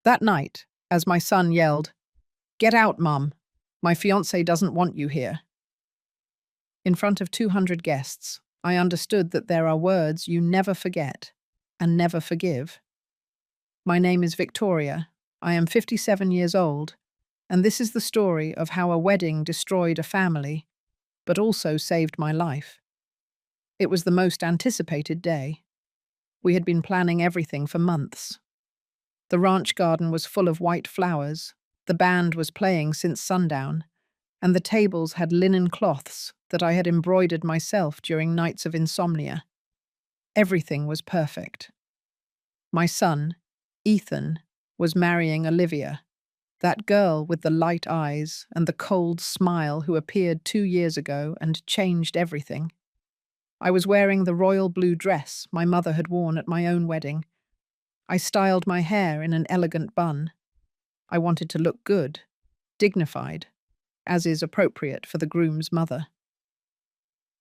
That night, as my son yelled, "Get out, Mum! My fiancé doesn't want you here." In front of 200 guests, I understood that there are words you never forget and never forgive. My name is Victoria. I am 57 years old, and this is the story of how a wedding destroyed a family, but also saved my life. It was the most anticipated day. We had been planning everything for months. The ranch garden was full of white flowers, the band was playing since sundown, and the tables had linen cloths that I had embroidered myself during nights of insomnia. Everything was perfect. My son, Ethan, was marrying Olivia, that girl with the light eyes and the cold smile who appeared 2 years ago and changed everything. I was wearing the royal blue dress my mother had worn at my own wedding. I styled my hair in an elegant bun. I wanted to look good, dignified, as is appropriate for the groom's mother.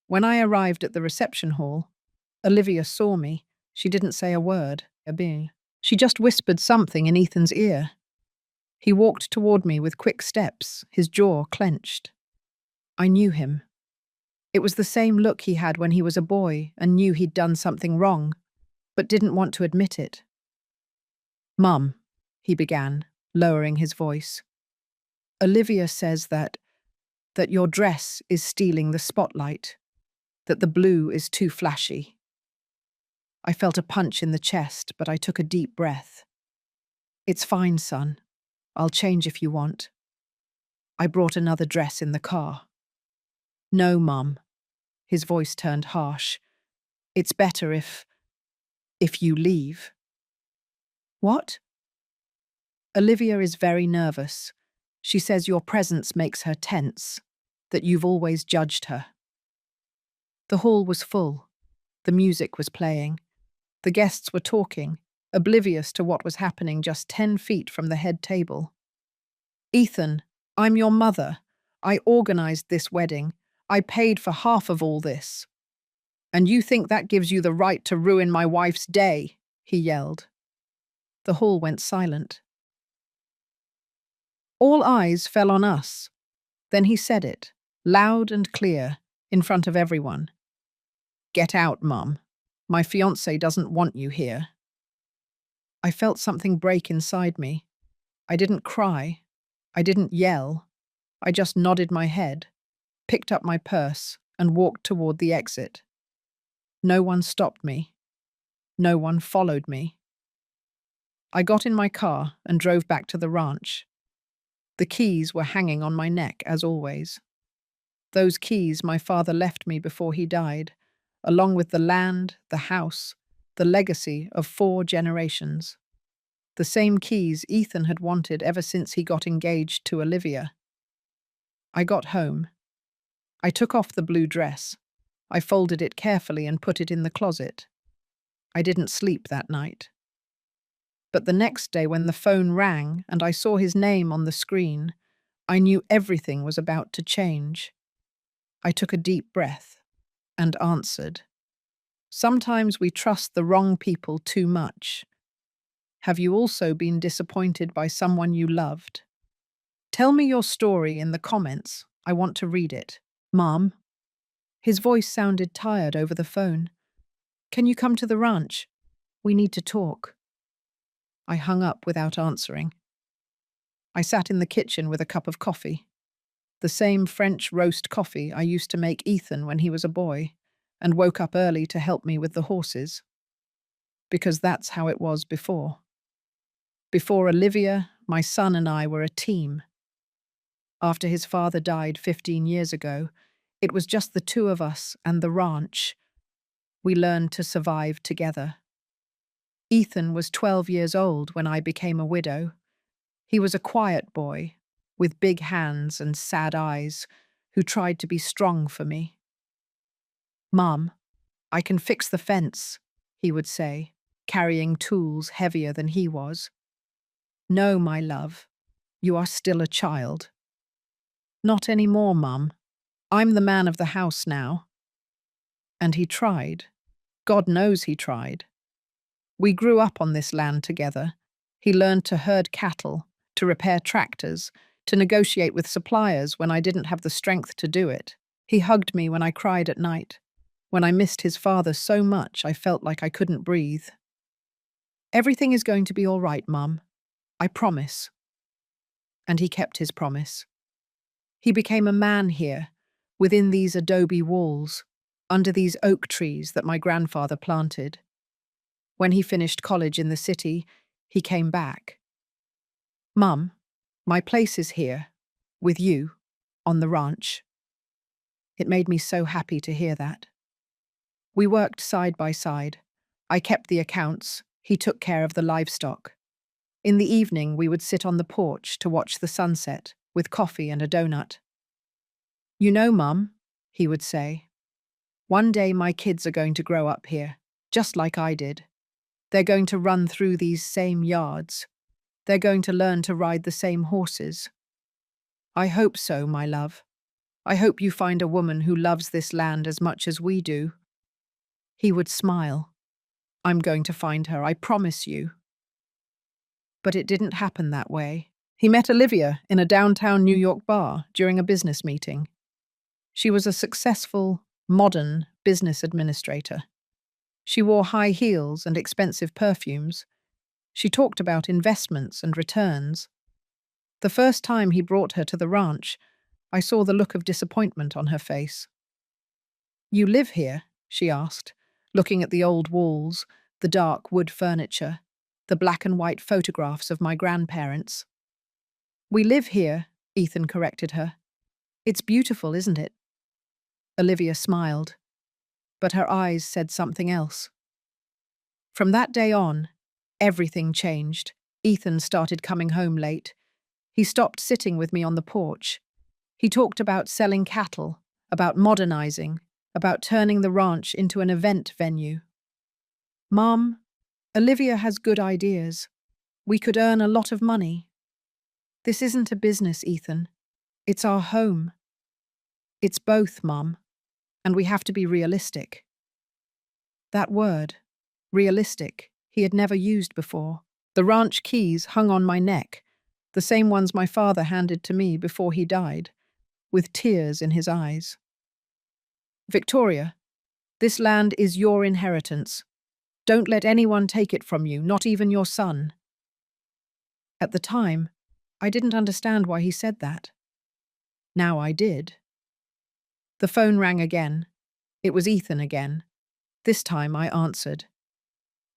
When I arrived at the reception hall, Olivia saw me. She didn't say a word. She just whispered something in Ethan's ear. He walked toward me with quick steps, his jaw clenched. I knew him. It was the same look he had when he was a boy and knew he'd done something wrong, but didn't want to admit it. "Mum," he began, lowering his voice. "Olivia says that your dress is stealing the spotlight, that the blue is too flashy." I felt a punch in the chest, but I took a deep breath. "It's fine, son. I'll change if you want." I brought another dress in the car. "No, Mum." His voice turned harsh. "It's better if you leave." "What?" "Olivia is very nervous. She says your presence makes her tense, that you've always judged her." The hall was full. The music was playing. The guests were talking, oblivious to what was happening just 10 feet from the head table. "Ethan, I'm your mother. I organized this wedding. I paid for half of all this. And you think that gives you the right to ruin my wife's day?" he yelled. The hall went silent. All eyes fell on us. Then he said it, loud and clear, in front of everyone. "Get out, Mum. My fiancé doesn't want you here." I felt something break inside me. I didn't cry. I didn't yell. I just nodded my head, picked up my purse, and walked toward the exit. No one stopped me. No one followed me. I got in my car and drove back to the ranch. The keys were hanging on my neck, as always. Those keys my father left me before he died, along with the land, the house, the legacy of 4 generations. The same keys Ethan had wanted ever since he got engaged to Olivia. I got home. I took off the blue dress. I folded it carefully and put it in the closet. I didn't sleep that night. But the next day when the phone rang and I saw his name on the screen, I knew everything was about to change. I took a deep breath and answered. Sometimes we trust the wrong people too much. Have you also been disappointed by someone you loved? Tell me your story in the comments. I want to read it. "Mom." His voice sounded tired over the phone. "Can you come to the ranch? We need to talk." I hung up without answering. I sat in the kitchen with a cup of coffee. The same French roast coffee I used to make Ethan when he was a boy, and woke up early to help me with the horses. Because that's how it was before. Before Olivia, my son and I were a team. After his father died 15 years ago, it was just the 2 of us and the ranch. We learned to survive together. Ethan was 12 years old when I became a widow. He was a quiet boy, with big hands and sad eyes, who tried to be strong for me. "Mom, I can fix the fence," he would say, carrying tools heavier than he was. "No, my love, you are still a child." "Not anymore, Mum. I'm the man of the house now." And he tried. God knows he tried. We grew up on this land together. He learned to herd cattle, to repair tractors, to negotiate with suppliers when I didn't have the strength to do it. He hugged me when I cried at night. When I missed his father so much, I felt like I couldn't breathe. Everything is going to be all right, Mum. I promise. And he kept his promise. He became a man here, within these adobe walls, under these oak trees that my grandfather planted. When he finished college in the city, he came back. Mum, my place is here, with you, on the ranch. It made me so happy to hear that. We worked side by side. I kept the accounts, he took care of the livestock. In the evening, we would sit on the porch to watch the sunset, with coffee and a donut. You know, Mum, he would say, one day my kids are going to grow up here, just like I did. They're going to run through these same yards. They're going to learn to ride the same horses. I hope so, my love. I hope you find a woman who loves this land as much as we do. He would smile. I'm going to find her, I promise you. But it didn't happen that way. He met Olivia in a downtown New York bar during a business meeting. She was a successful, modern business administrator. She wore high heels and expensive perfumes. She talked about investments and returns. The first time he brought her to the ranch, I saw the look of disappointment on her face. You live here? She asked, looking at the old walls, the dark wood furniture, the black and white photographs of my grandparents. We live here, Ethan corrected her. It's beautiful, isn't it? Olivia smiled, but her eyes said something else. From that day on, everything changed. Ethan started coming home late. He stopped sitting with me on the porch. He talked about selling cattle, about modernizing, about turning the ranch into an event venue. Mom, Olivia has good ideas. We could earn a lot of money. This isn't a business, Ethan. It's our home. It's both, Mom, and we have to be realistic. That word, realistic, he had never used before. The ranch keys hung on my neck, the same ones my father handed to me before he died, with tears in his eyes. Victoria, this land is your inheritance. Don't let anyone take it from you, not even your son. At the time, I didn't understand why he said that. Now I did. The phone rang again. It was Ethan again. This time I answered.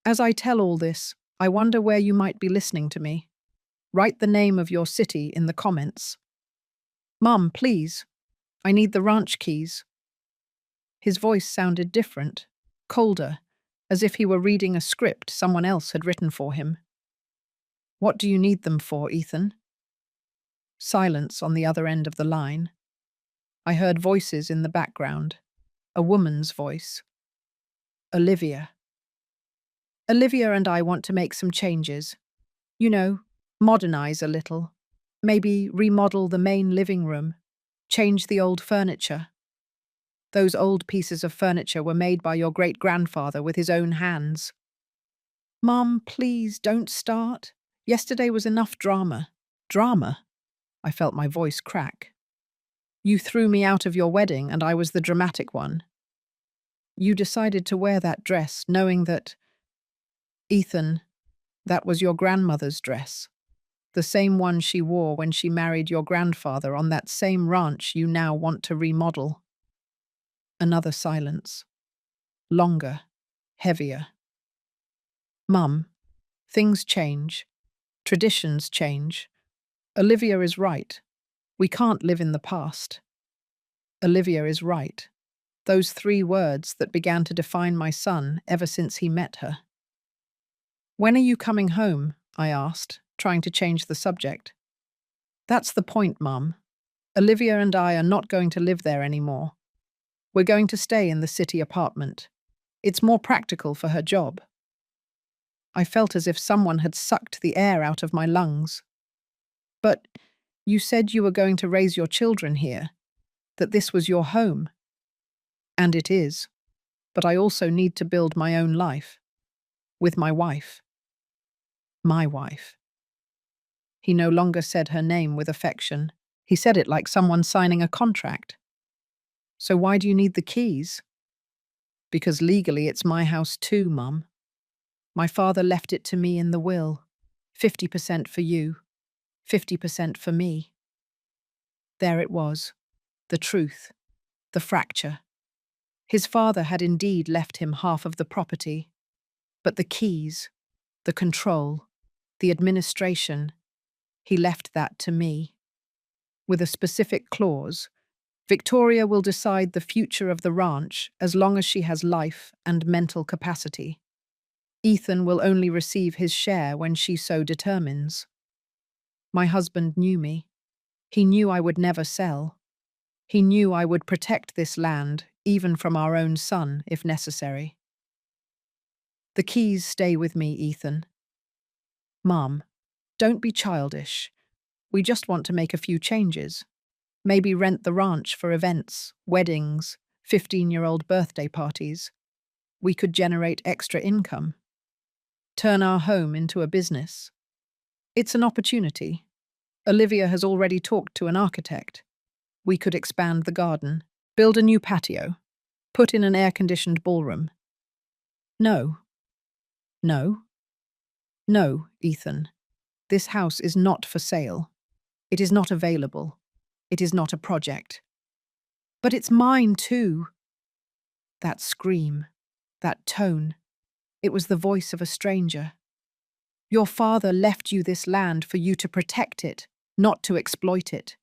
As I tell all this, I wonder where you might be listening to me. Write the name of your city in the comments. Mum, please. I need the ranch keys. His voice sounded different, colder, as if he were reading a script someone else had written for him. What do you need them for, Ethan? Silence on the other end of the line. I heard voices in the background. A woman's voice. Olivia. Olivia and I want to make some changes. You know, modernize a little. Maybe remodel the main living room. Change the old furniture. Those old pieces of furniture were made by your great-grandfather with his own hands. Mom, please don't start. Yesterday was enough drama. Drama? I felt my voice crack. You threw me out of your wedding and I was the dramatic one. You decided to wear that dress knowing that… Ethan, that was your grandmother's dress. The same one she wore when she married your grandfather on that same ranch you now want to remodel. Another silence. Longer. Heavier. Mum, things change. Traditions change. Olivia is right. We can't live in the past. Olivia is right. Those 3 words that began to define my son ever since he met her. When are you coming home? I asked, trying to change the subject. That's the point, Mum. Olivia and I are not going to live there anymore. We're going to stay in the city apartment. It's more practical for her job. I felt as if someone had sucked the air out of my lungs. But you said you were going to raise your children here, that this was your home. And it is. But I also need to build my own life. With my wife. My wife. He no longer said her name with affection. He said it like someone signing a contract. So why do you need the keys? Because legally it's my house too, Mum. My father left it to me in the will. 50% for you, 50% for me. There it was. The truth. The fracture. His father had indeed left him half of the property. But the keys, the control, the administration, he left that to me. With a specific clause, Victoria will decide the future of the ranch as long as she has life and mental capacity. Ethan will only receive his share when she so determines. My husband knew me. He knew I would never sell. He knew I would protect this land, even from our own son, if necessary. The keys stay with me, Ethan. Mum, don't be childish. We just want to make a few changes. Maybe rent the ranch for events, weddings, 15-year-old birthday parties. We could generate extra income. Turn our home into a business. It's an opportunity. Olivia has already talked to an architect. We could expand the garden, build a new patio, put in an air-conditioned ballroom. No. No. No, Ethan. This house is not for sale. It is not available. It is not a project. But it's mine too. That scream, that tone, it was the voice of a stranger. Your father left you this land for you to protect it, not to exploit it.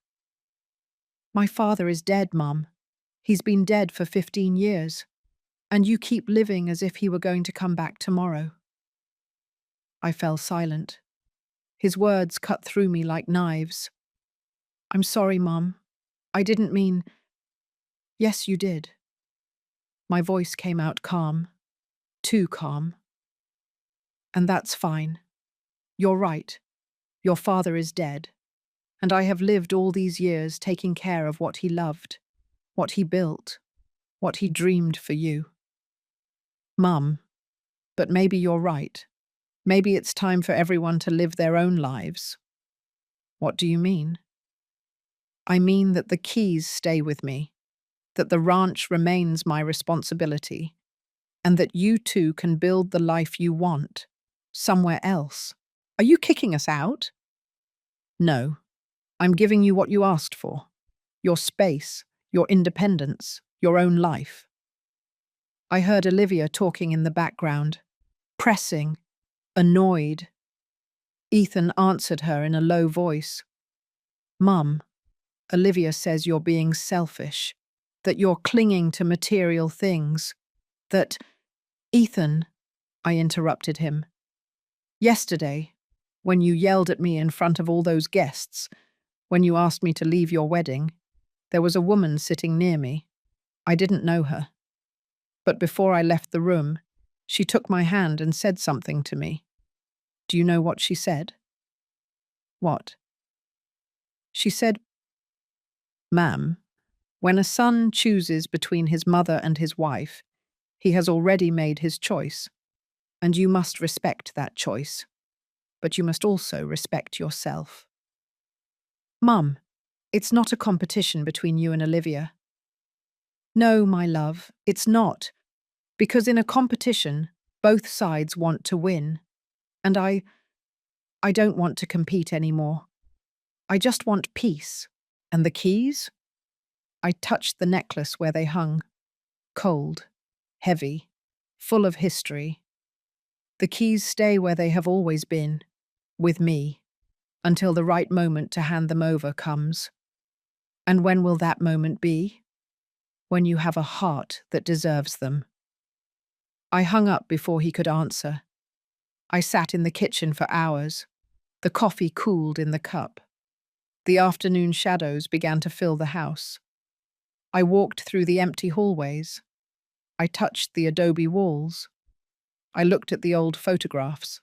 My father is dead, Mum. He's been dead for 15 years, and you keep living as if he were going to come back tomorrow. I fell silent. His words cut through me like knives. I'm sorry, Mum. I didn't mean… Yes, you did. My voice came out calm, too calm. And that's fine. You're right. Your father is dead. And I have lived all these years taking care of what he loved, what he built, what he dreamed for you. Mum, but maybe you're right. Maybe it's time for everyone to live their own lives. What do you mean? I mean that the keys stay with me, that the ranch remains my responsibility, and that you two can build the life you want, somewhere else. Are you kicking us out? No. I'm giving you what you asked for. Your space, your independence, your own life. I heard Olivia talking in the background, pressing, annoyed. Ethan answered her in a low voice. Mum, Olivia says you're being selfish, that you're clinging to material things, that… Ethan, I interrupted him. Yesterday, when you yelled at me in front of all those guests, when you asked me to leave your wedding, there was a woman sitting near me. I didn't know her. But before I left the room, she took my hand and said something to me. Do you know what she said? What? She said, Ma'am, when a son chooses between his mother and his wife, he has already made his choice, and you must respect that choice. But you must also respect yourself. Mum, it's not a competition between you and Olivia. No, my love, it's not. Because in a competition, both sides want to win. And I don't want to compete anymore. I just want peace. And the keys? I touched the necklace where they hung. Cold, heavy, full of history. The keys stay where they have always been, with me, until the right moment to hand them over comes. And when will that moment be? When you have a heart that deserves them. I hung up before he could answer. I sat in the kitchen for hours. The coffee cooled in the cup. The afternoon shadows began to fill the house. I walked through the empty hallways. I touched the adobe walls. I looked at the old photographs.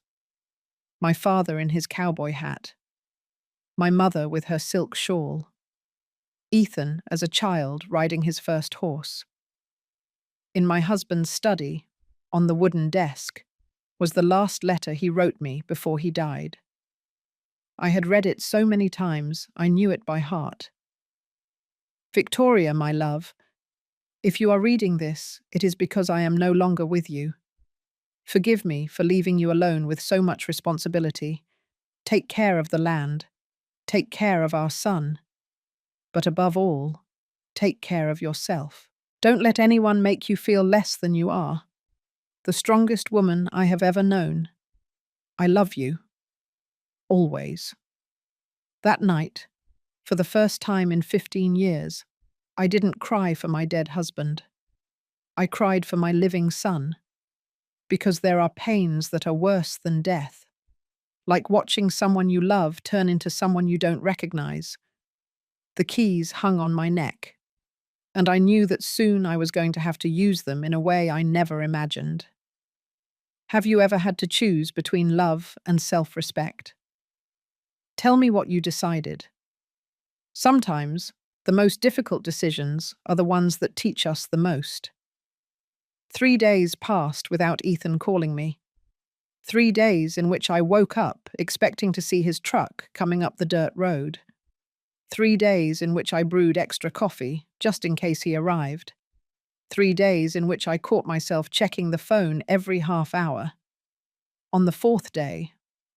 My father in his cowboy hat. My mother with her silk shawl. Ethan as a child riding his first horse. In my husband's study, on the wooden desk, was the last letter he wrote me before he died. I had read it so many times, I knew it by heart. Victoria, my love, if you are reading this, it is because I am no longer with you. Forgive me for leaving you alone with so much responsibility. Take care of the land. Take care of our son. But above all, take care of yourself. Don't let anyone make you feel less than you are. The strongest woman I have ever known. I love you. Always. That night, for the first time in 15 years, I didn't cry for my dead husband. I cried for my living son. Because there are pains that are worse than death. Like watching someone you love turn into someone you don't recognize. The keys hung on my neck, and I knew that soon I was going to have to use them in a way I never imagined. Have you ever had to choose between love and self-respect? Tell me what you decided. Sometimes, the most difficult decisions are the ones that teach us the most. 3 days passed without Ethan calling me. 3 days in which I woke up expecting to see his truck coming up the dirt road. 3 days in which I brewed extra coffee, just in case he arrived. 3 days in which I caught myself checking the phone every half hour. On the 4th day,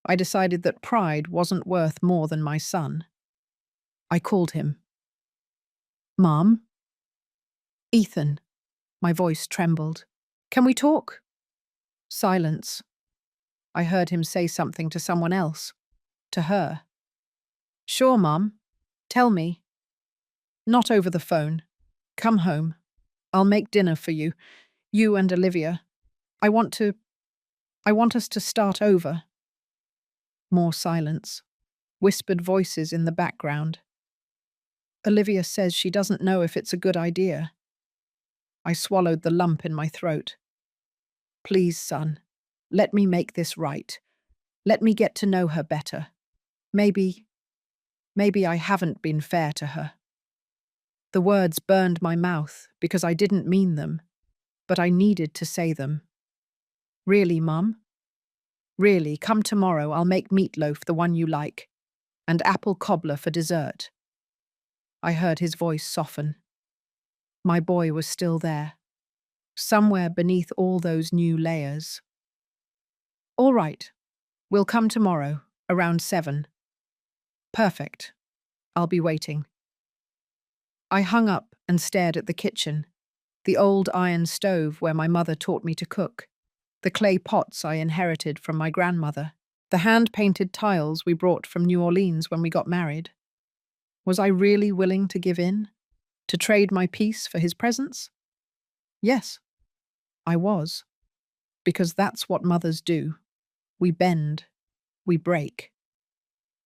I decided that pride wasn't worth more than my son. I called him. Mom? Ethan. My voice trembled. Can we talk? Silence. I heard him say something to someone else. To her. Sure, Mom. Tell me. Not over the phone. Come home. I'll make dinner for you. You and Olivia. I want us to start over. More silence. Whispered voices in the background. Olivia says she doesn't know if it's a good idea. I swallowed the lump in my throat. Please, son, let me make this right. Let me get to know her better. Maybe I haven't been fair to her. The words burned my mouth because I didn't mean them, but I needed to say them. Really, Mum? Really, come tomorrow, I'll make meatloaf, the one you like, and apple cobbler for dessert. I heard his voice soften. My boy was still there, somewhere beneath all those new layers. All right, we'll come tomorrow, around 7. Perfect. I'll be waiting. I hung up and stared at the kitchen, the old iron stove where my mother taught me to cook, the clay pots I inherited from my grandmother, the hand-painted tiles we brought from New Orleans when we got married. Was I really willing to give in? To trade my peace for his presence? Yes, I was. Because that's what mothers do. We bend, we break,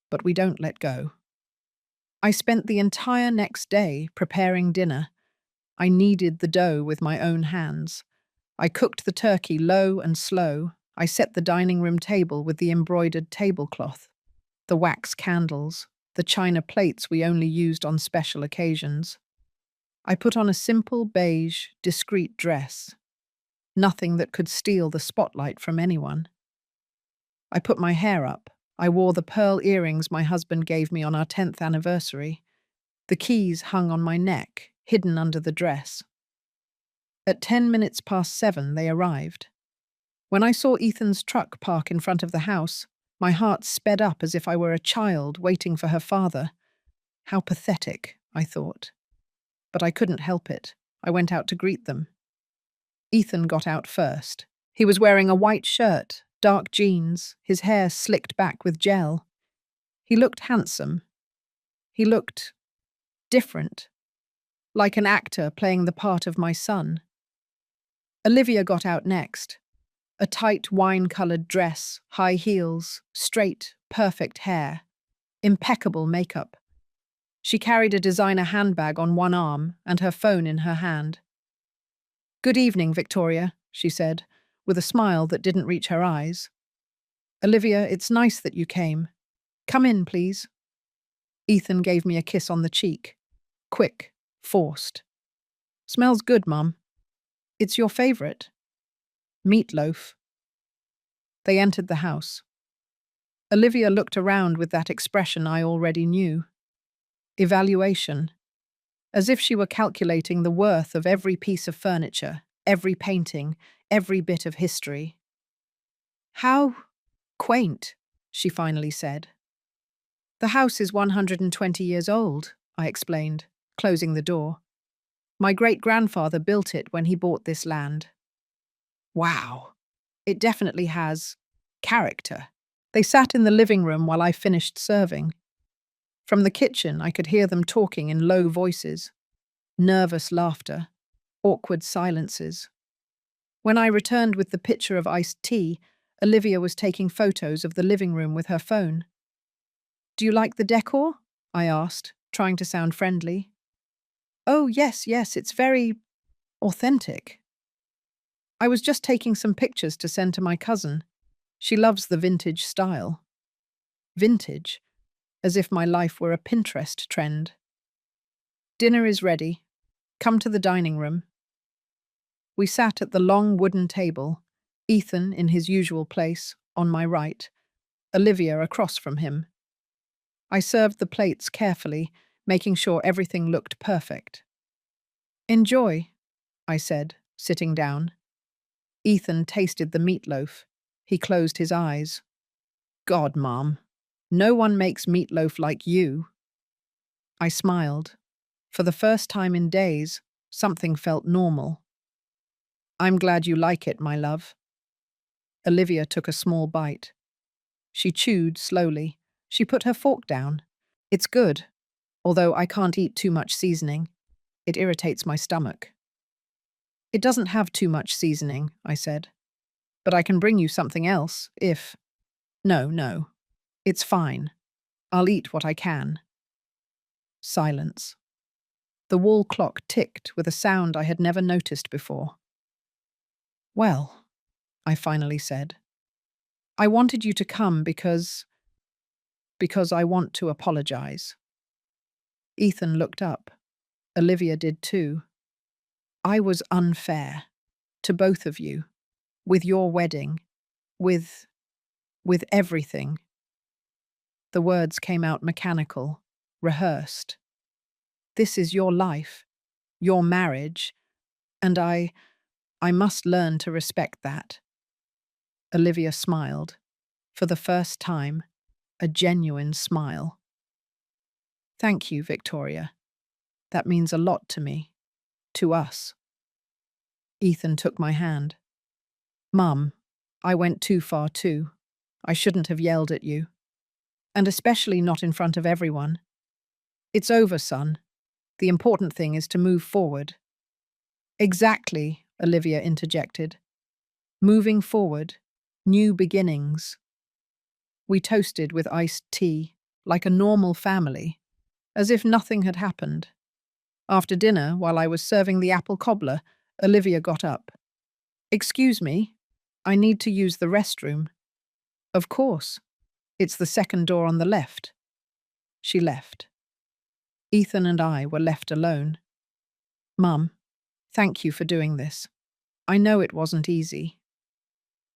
but we don't let go. I spent the entire next day preparing dinner. I kneaded the dough with my own hands. I cooked the turkey low and slow. I set the dining room table with the embroidered tablecloth, the wax candles, the china plates we only used on special occasions. I put on a simple beige, discreet dress. Nothing that could steal the spotlight from anyone. I put my hair up. I wore the pearl earrings my husband gave me on our 10th anniversary. The keys hung on my neck, hidden under the dress. At 10 minutes past 7, they arrived. When I saw Ethan's truck park in front of the house, my heart sped up as if I were a child waiting for her father. How pathetic, I thought. But I couldn't help it. I went out to greet them. Ethan got out first. He was wearing a white shirt, dark jeans, his hair slicked back with gel. He looked handsome. He looked different, like an actor playing the part of my son. Olivia got out next. A tight wine-coloured dress, high heels, straight, perfect hair, impeccable makeup. She carried a designer handbag on one arm and her phone in her hand. Good evening, Victoria, she said, with a smile that didn't reach her eyes. Olivia, it's nice that you came. Come in, please. Ethan gave me a kiss on the cheek. Quick, forced. Smells good, Mum. It's your favourite. Meatloaf. They entered the house. Olivia looked around with that expression I already knew. Evaluation. As if she were calculating the worth of every piece of furniture, every painting, every bit of history. How quaint, she finally said. The house is 120 years old, I explained, closing the door. My great-grandfather built it when he bought this land. Wow, it definitely has character. They sat in the living room while I finished serving. From the kitchen, I could hear them talking in low voices, nervous laughter, awkward silences. When I returned with the pitcher of iced tea, Olivia was taking photos of the living room with her phone. "Do you like the decor?" I asked, trying to sound friendly. "Oh, yes, it's very authentic. I was just taking some pictures to send to my cousin. She loves the vintage style." Vintage? As if my life were a Pinterest trend. "Dinner is ready. Come to the dining room." We sat at the long wooden table, Ethan in his usual place, on my right, Olivia across from him. I served the plates carefully, making sure everything looked perfect. "Enjoy," I said, sitting down. Ethan tasted the meatloaf. He closed his eyes. "God, Mom, no one makes meatloaf like you." I smiled. For the first time in days, something felt normal. "I'm glad you like it, my love." Olivia took a small bite. She chewed slowly. She put her fork down. "It's good, although I can't eat too much seasoning. It irritates my stomach." "It doesn't have too much seasoning," I said. "But I can bring you something else, if—" No. It's fine. I'll eat what I can." Silence. The wall clock ticked with a sound I had never noticed before. "Well," I finally said, "I wanted you to come because I want to apologize." Ethan looked up. Olivia did too. "I was unfair to both of you, with your wedding, with everything." The words came out mechanical, rehearsed. "This is your life, your marriage, and I must learn to respect that." Olivia smiled. For the first time, a genuine smile. "Thank you, Victoria. That means a lot to me. To us." Ethan took my hand. "Mum, I went too far too. I shouldn't have yelled at you. And especially not in front of everyone. It's over, son. The important thing is to move forward." "Exactly," Olivia interjected. "Moving forward. New beginnings." We toasted with iced tea, like a normal family, as if nothing had happened. After dinner, while I was serving the apple cobbler, Olivia got up. "Excuse me, I need to use the restroom." "Of course. It's the second door on the left." She left. Ethan and I were left alone. "Mum, thank you for doing this. I know it wasn't easy."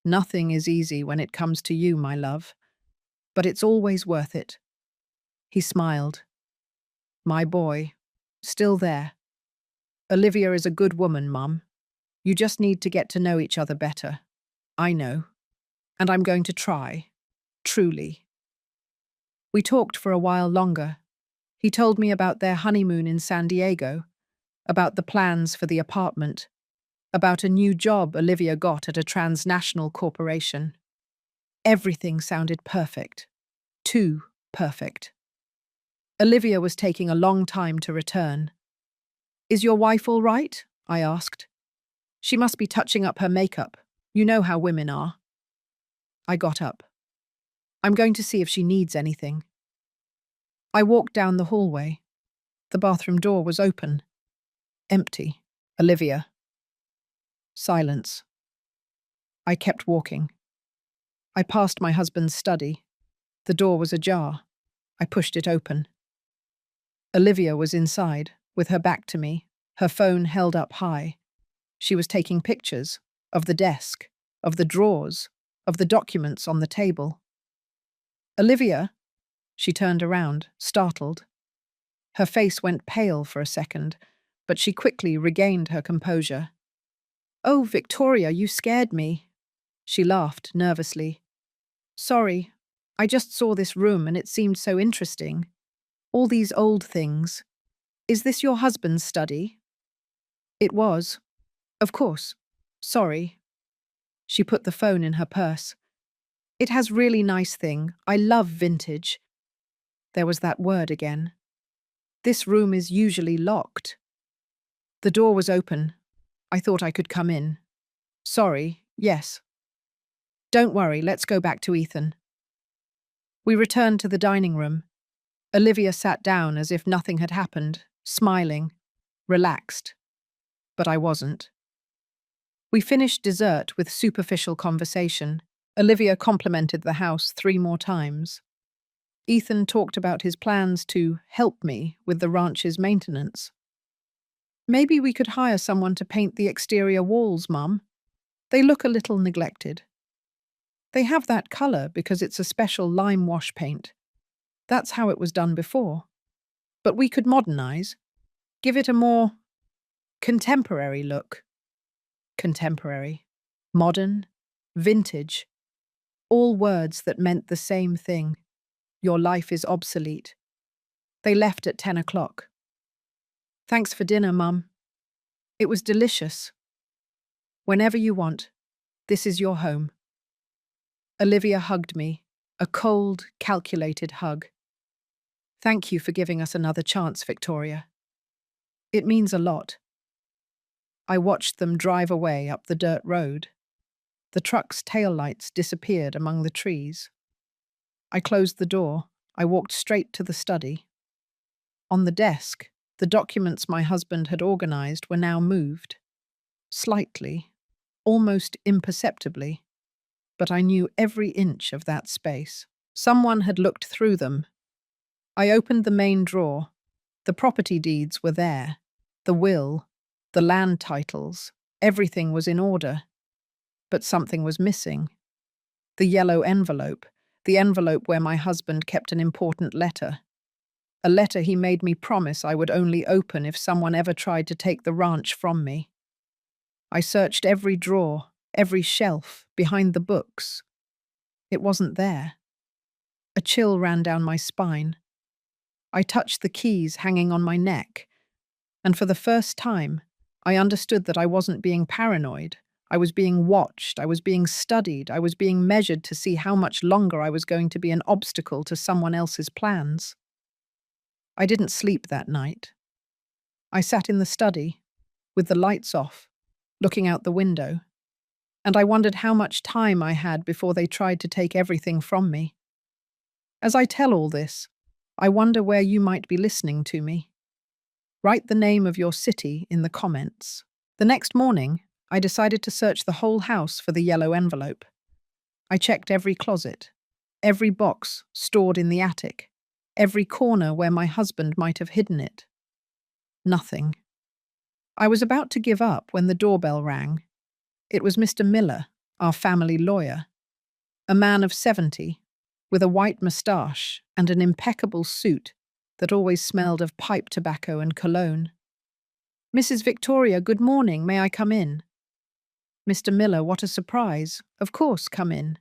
"Nothing is easy when it comes to you, my love. But it's always worth it." He smiled. "My boy, still there. Olivia is a good woman, Mum. You just need to get to know each other better. I know. And I'm going to try. Truly." We talked for a while longer. He told me about their honeymoon in San Diego, about the plans for the apartment, about a new job Olivia got at a transnational corporation. Everything sounded perfect. Too perfect. Olivia was taking a long time to return. "Is your wife all right?" I asked. "She must be touching up her makeup. You know how women are." I got up. "I'm going to see if she needs anything." I walked down the hallway. The bathroom door was open. Empty. Olivia. Silence. I kept walking. I passed my husband's study. The door was ajar. I pushed it open. Olivia was inside, with her back to me, her phone held up high. She was taking pictures of the desk, of the drawers, of the documents on the table. Olivia? She turned around, startled. Her face went pale for a second, but she quickly regained her composure. Oh, Victoria, you scared me. She laughed nervously. Sorry, I just saw this room and it seemed so interesting. All these old things. Is this your husband's study? It was. Of course. Sorry. She put the phone in her purse. It has really nice thing. I love vintage. There was that word again. This room is usually locked. The door was open. I thought I could come in. Sorry, yes. Don't worry, let's go back to Ethan. We returned to the dining room. Olivia sat down as if nothing had happened, smiling, relaxed. But I wasn't. We finished dessert with superficial conversation. Olivia complimented the house 3 more times. Ethan talked about his plans to help me with the ranch's maintenance. Maybe we could hire someone to paint the exterior walls, Mum. They look a little neglected. They have that colour because it's a special lime wash paint. That's how it was done before. But we could modernise, give it a more contemporary look. Contemporary, modern, vintage. All words that meant the same thing. Your life is obsolete. They left at 10 o'clock. Thanks for dinner, Mum. It was delicious. Whenever you want, this is your home. Olivia hugged me, a cold, calculated hug. Thank you for giving us another chance, Victoria. It means a lot. I watched them drive away up the dirt road. The truck's taillights disappeared among the trees. I closed the door. I walked straight to the study. On the desk, the documents my husband had organized were now moved. Slightly, almost imperceptibly, but I knew every inch of that space. Someone had looked through them. I opened the main drawer. The property deeds were there. The will, the land titles, everything was in order. But something was missing. The yellow envelope, the envelope where my husband kept an important letter. A letter he made me promise I would only open if someone ever tried to take the ranch from me. I searched every drawer, every shelf, behind the books. It wasn't there. A chill ran down my spine. I touched the keys hanging on my neck, and for the first time, I understood that I wasn't being paranoid. I was being watched, I was being studied, I was being measured to see how much longer I was going to be an obstacle to someone else's plans. I didn't sleep that night. I sat in the study, with the lights off, looking out the window, and I wondered how much time I had before they tried to take everything from me. As I tell all this, I wonder where you might be listening to me. Write the name of your city in the comments. The next morning, I decided to search the whole house for the yellow envelope. I checked every closet, every box stored in the attic, every corner where my husband might have hidden it. Nothing. I was about to give up when the doorbell rang. It was Mr. Miller, our family lawyer, a man of 70, with a white moustache and an impeccable suit that always smelled of pipe tobacco and cologne. Mrs. Victoria, good morning, may I come in? Mr. Miller, what a surprise. Of course, come in.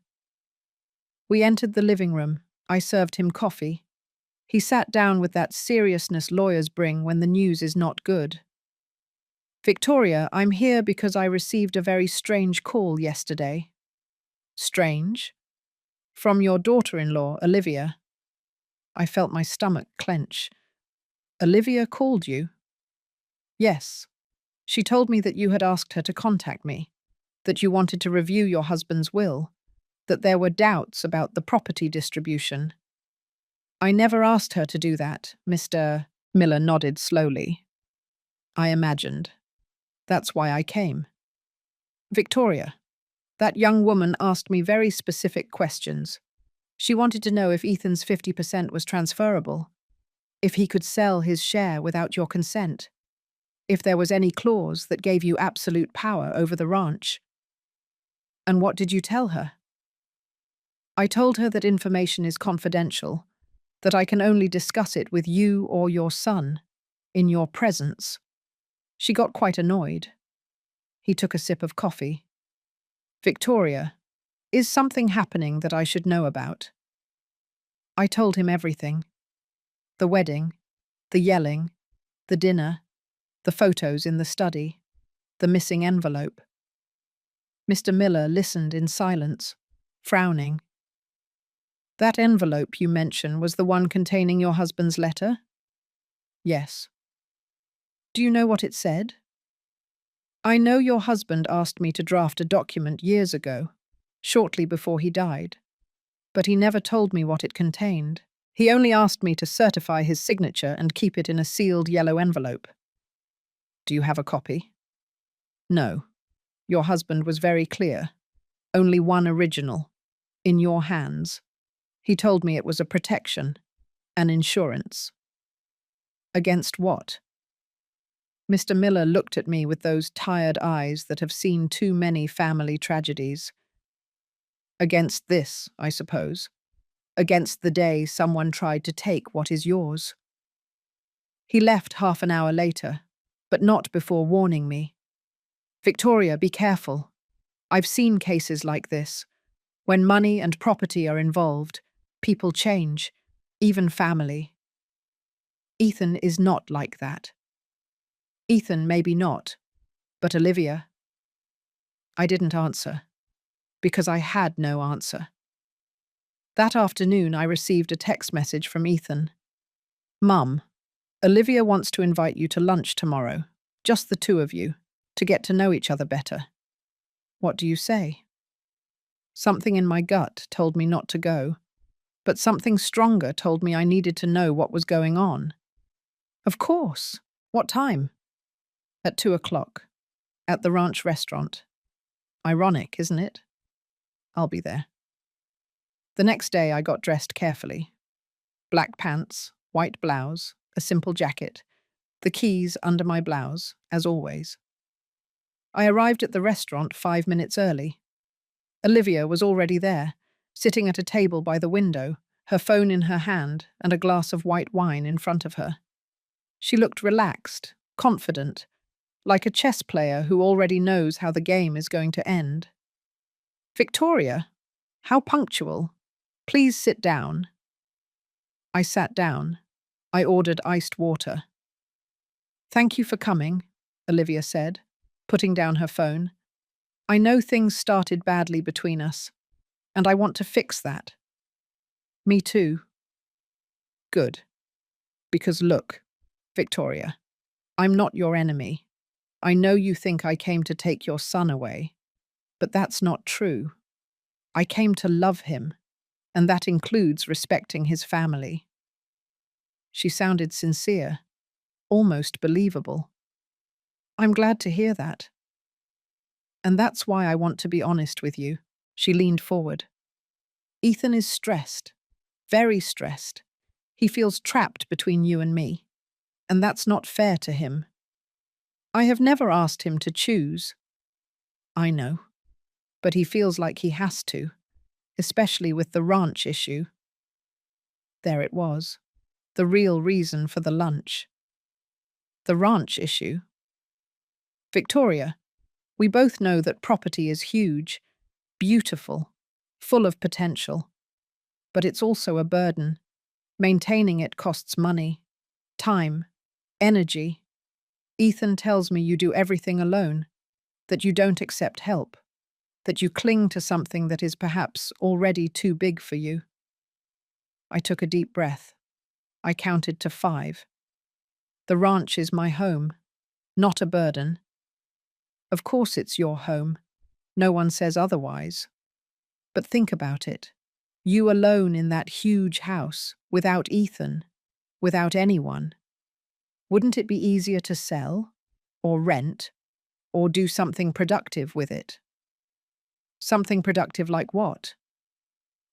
We entered the living room. I served him coffee. He sat down with that seriousness lawyers bring when the news is not good. Victoria, I'm here because I received a very strange call yesterday. Strange? From your daughter-in-law, Olivia. I felt my stomach clench. Olivia called you? Yes. She told me that you had asked her to contact me, that you wanted to review your husband's will, that there were doubts about the property distribution. I never asked her to do that, Mr. Miller nodded slowly. I imagined. That's why I came. Victoria, that young woman asked me very specific questions. She wanted to know if Ethan's 50% was transferable, if he could sell his share without your consent, if there was any clause that gave you absolute power over the ranch. And what did you tell her? I told her that information is confidential, that I can only discuss it with you or your son, in your presence. She got quite annoyed. He took a sip of coffee. Victoria, is something happening that I should know about? I told him everything. The wedding, the yelling, the dinner, the photos in the study, the missing envelope. Mr. Miller listened in silence, frowning. That envelope you mention was the one containing your husband's letter? Yes. Do you know what it said? I know your husband asked me to draft a document years ago, shortly before he died, but he never told me what it contained. He only asked me to certify his signature and keep it in a sealed yellow envelope. Do you have a copy? No. Your husband was very clear. Only one original. In your hands. He told me it was a protection, an insurance. Against what? Mr. Miller looked at me with those tired eyes that have seen too many family tragedies. Against this, I suppose. Against the day someone tried to take what is yours. He left half an hour later, but not before warning me. Victoria, be careful. I've seen cases like this. When money and property are involved, people change, even family. Ethan is not like that. Ethan maybe not, but Olivia. I didn't answer, because I had no answer. That afternoon I received a text message from Ethan. Mum, Olivia wants to invite you to lunch tomorrow, just the two of you, to get to know each other better. What do you say? Something in my gut told me not to go, but something stronger told me I needed to know what was going on. Of course. What time? At 2:00, at the ranch restaurant. Ironic, isn't it? I'll be there. The next day I got dressed carefully. Black pants, white blouse, a simple jacket, the keys under my blouse, as always. I arrived at the restaurant 5 minutes early. Olivia was already there, sitting at a table by the window, her phone in her hand and a glass of white wine in front of her. She looked relaxed, confident, like a chess player who already knows how the game is going to end. Victoria, how punctual. Please sit down. I sat down. I ordered iced water. Thank you for coming, Olivia said, putting down her phone. I know things started badly between us, and I want to fix that. Me too. Good. Because look, Victoria, I'm not your enemy. I know you think I came to take your son away, but that's not true. I came to love him, and that includes respecting his family. She sounded sincere, almost believable. I'm glad to hear that. And that's why I want to be honest with you. She leaned forward. Ethan is stressed, very stressed. He feels trapped between you and me, and that's not fair to him. I have never asked him to choose. I know, but he feels like he has to, especially with the ranch issue. There it was, the real reason for the lunch. The ranch issue. Victoria, we both know that property is huge, beautiful, full of potential. But it's also a burden. Maintaining it costs money, time, energy. Ethan tells me you do everything alone, that you don't accept help, that you cling to something that is perhaps already too big for you. I took a deep breath. I counted to 5. The ranch is my home, not a burden. Of course it's your home. No one says otherwise. But think about it. You alone in that huge house, without Ethan, without anyone. Wouldn't it be easier to sell, or rent, or do something productive with it? Something productive like what?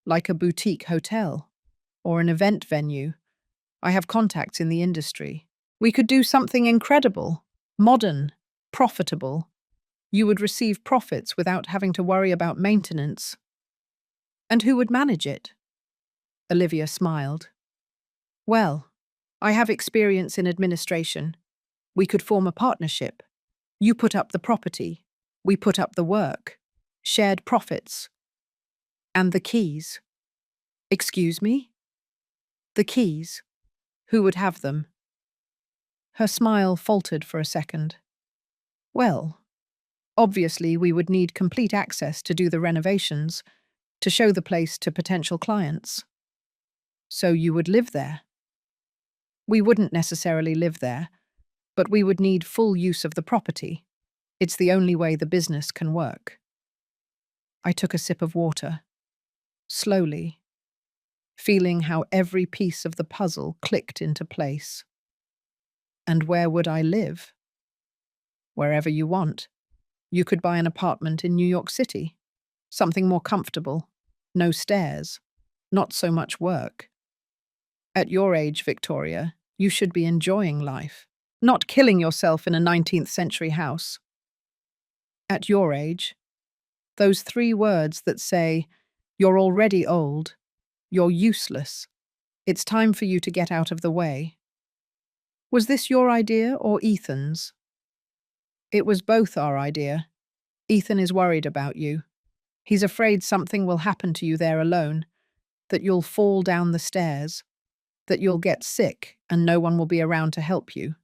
Like a boutique hotel, or an event venue. I have contacts in the industry. We could do something incredible, modern, profitable. You would receive profits without having to worry about maintenance. And who would manage it? Olivia smiled. Well, I have experience in administration. We could form a partnership. You put up the property. We put up the work. Shared profits. And the keys. Excuse me? The keys. Who would have them? Her smile faltered for a second. Well, obviously we would need complete access to do the renovations, to show the place to potential clients. So you would live there? We wouldn't necessarily live there, but we would need full use of the property. It's the only way the business can work. I took a sip of water, slowly, feeling how every piece of the puzzle clicked into place. And where would I live? Wherever you want. You could buy an apartment in New York City. Something more comfortable. No stairs. Not so much work. At your age, Victoria, you should be enjoying life, not killing yourself in a 19th century house. At your age, those 3 words that say, you're already old, you're useless, it's time for you to get out of the way. Was this your idea or Ethan's? It was both our idea. Ethan is worried about you. He's afraid something will happen to you there alone, that you'll fall down the stairs, that you'll get sick and no one will be around to help you.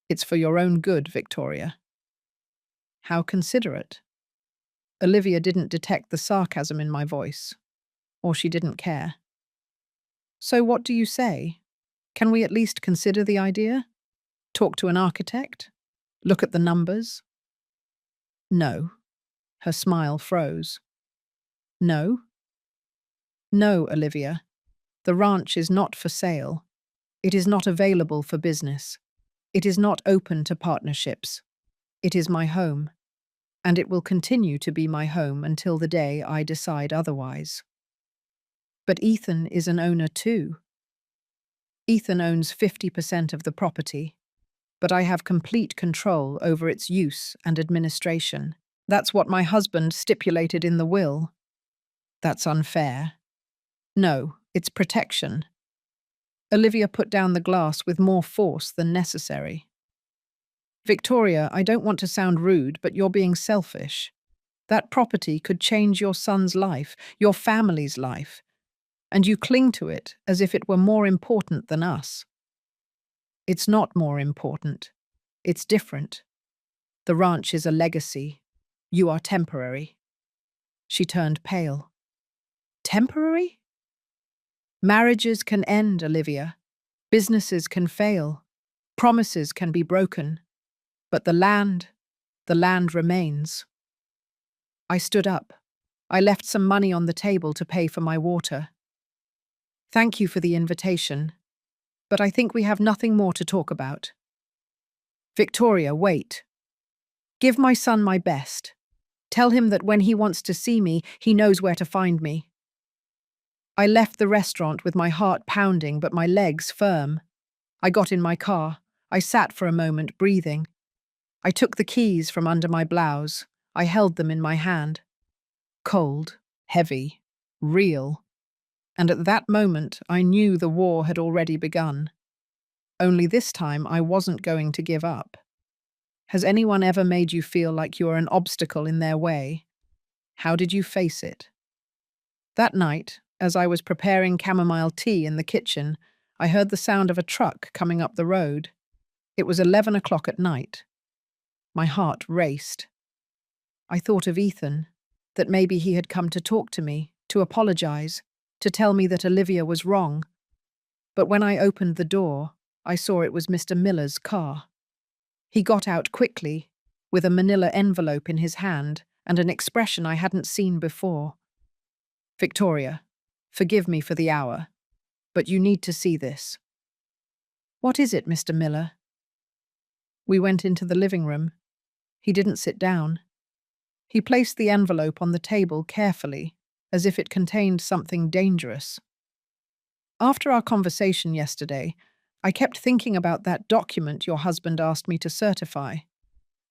It's for your own good, Victoria. How considerate. Olivia didn't detect the sarcasm in my voice, or she didn't care. So what do you say? Can we at least consider the idea? Talk to an architect? Look at the numbers? No. Her smile froze. No? No, Olivia. The ranch is not for sale. It is not available for business. It is not open to partnerships. It is my home, and it will continue to be my home until the day I decide otherwise. But Ethan is an owner too. Ethan owns 50% of the property, but I have complete control over its use and administration. That's what my husband stipulated in the will. That's unfair. No, it's protection. Olivia put down the glass with more force than necessary. Victoria, I don't want to sound rude, but you're being selfish. That property could change your son's life, your family's life, and you cling to it as if it were more important than us. It's not more important. It's different. The ranch is a legacy. You are temporary. She turned pale. Temporary? Marriages can end, Olivia. Businesses can fail. Promises can be broken. But the land remains. I stood up. I left some money on the table to pay for my water. Thank you for the invitation, but I think we have nothing more to talk about. Victoria, wait. Give my son my best. Tell him that when he wants to see me, he knows where to find me. I left the restaurant with my heart pounding but my legs firm. I got in my car. I sat for a moment, breathing. I took the keys from under my blouse. I held them in my hand. Cold, heavy, real. And at that moment, I knew the war had already begun. Only this time, I wasn't going to give up. Has anyone ever made you feel like you are an obstacle in their way? How did you face it? That night, as I was preparing chamomile tea in the kitchen, I heard the sound of a truck coming up the road. It was 11 o'clock at night. My heart raced. I thought of Ethan, that maybe he had come to talk to me, to apologize, to tell me that Olivia was wrong. But when I opened the door, I saw it was Mr. Miller's car. He got out quickly, with a manila envelope in his hand and an expression I hadn't seen before. Victoria, forgive me for the hour, but you need to see this. What is it, Mr. Miller? We went into the living room. He didn't sit down. He placed the envelope on the table carefully, as if it contained something dangerous. After our conversation yesterday, I kept thinking about that document your husband asked me to certify.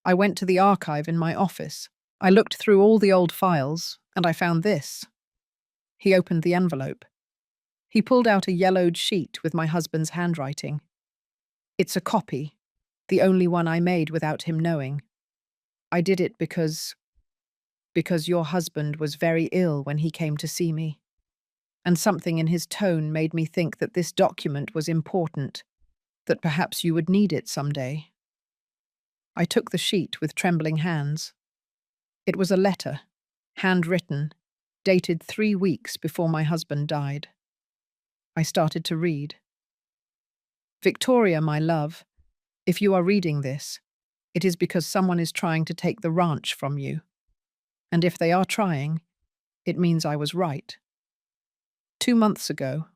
I went to the archive in my office. I looked through all the old files, and I found this. He opened the envelope. He pulled out a yellowed sheet with my husband's handwriting. It's a copy, the only one I made without him knowing. I did it because your husband was very ill when he came to see me, and something in his tone made me think that this document was important, that perhaps you would need it someday. I took the sheet with trembling hands. It was a letter, handwritten, dated 3 weeks before my husband died. I started to read. Victoria, my love, if you are reading this, it is because someone is trying to take the ranch from you. And if they are trying, it means I was right. 2 months ago,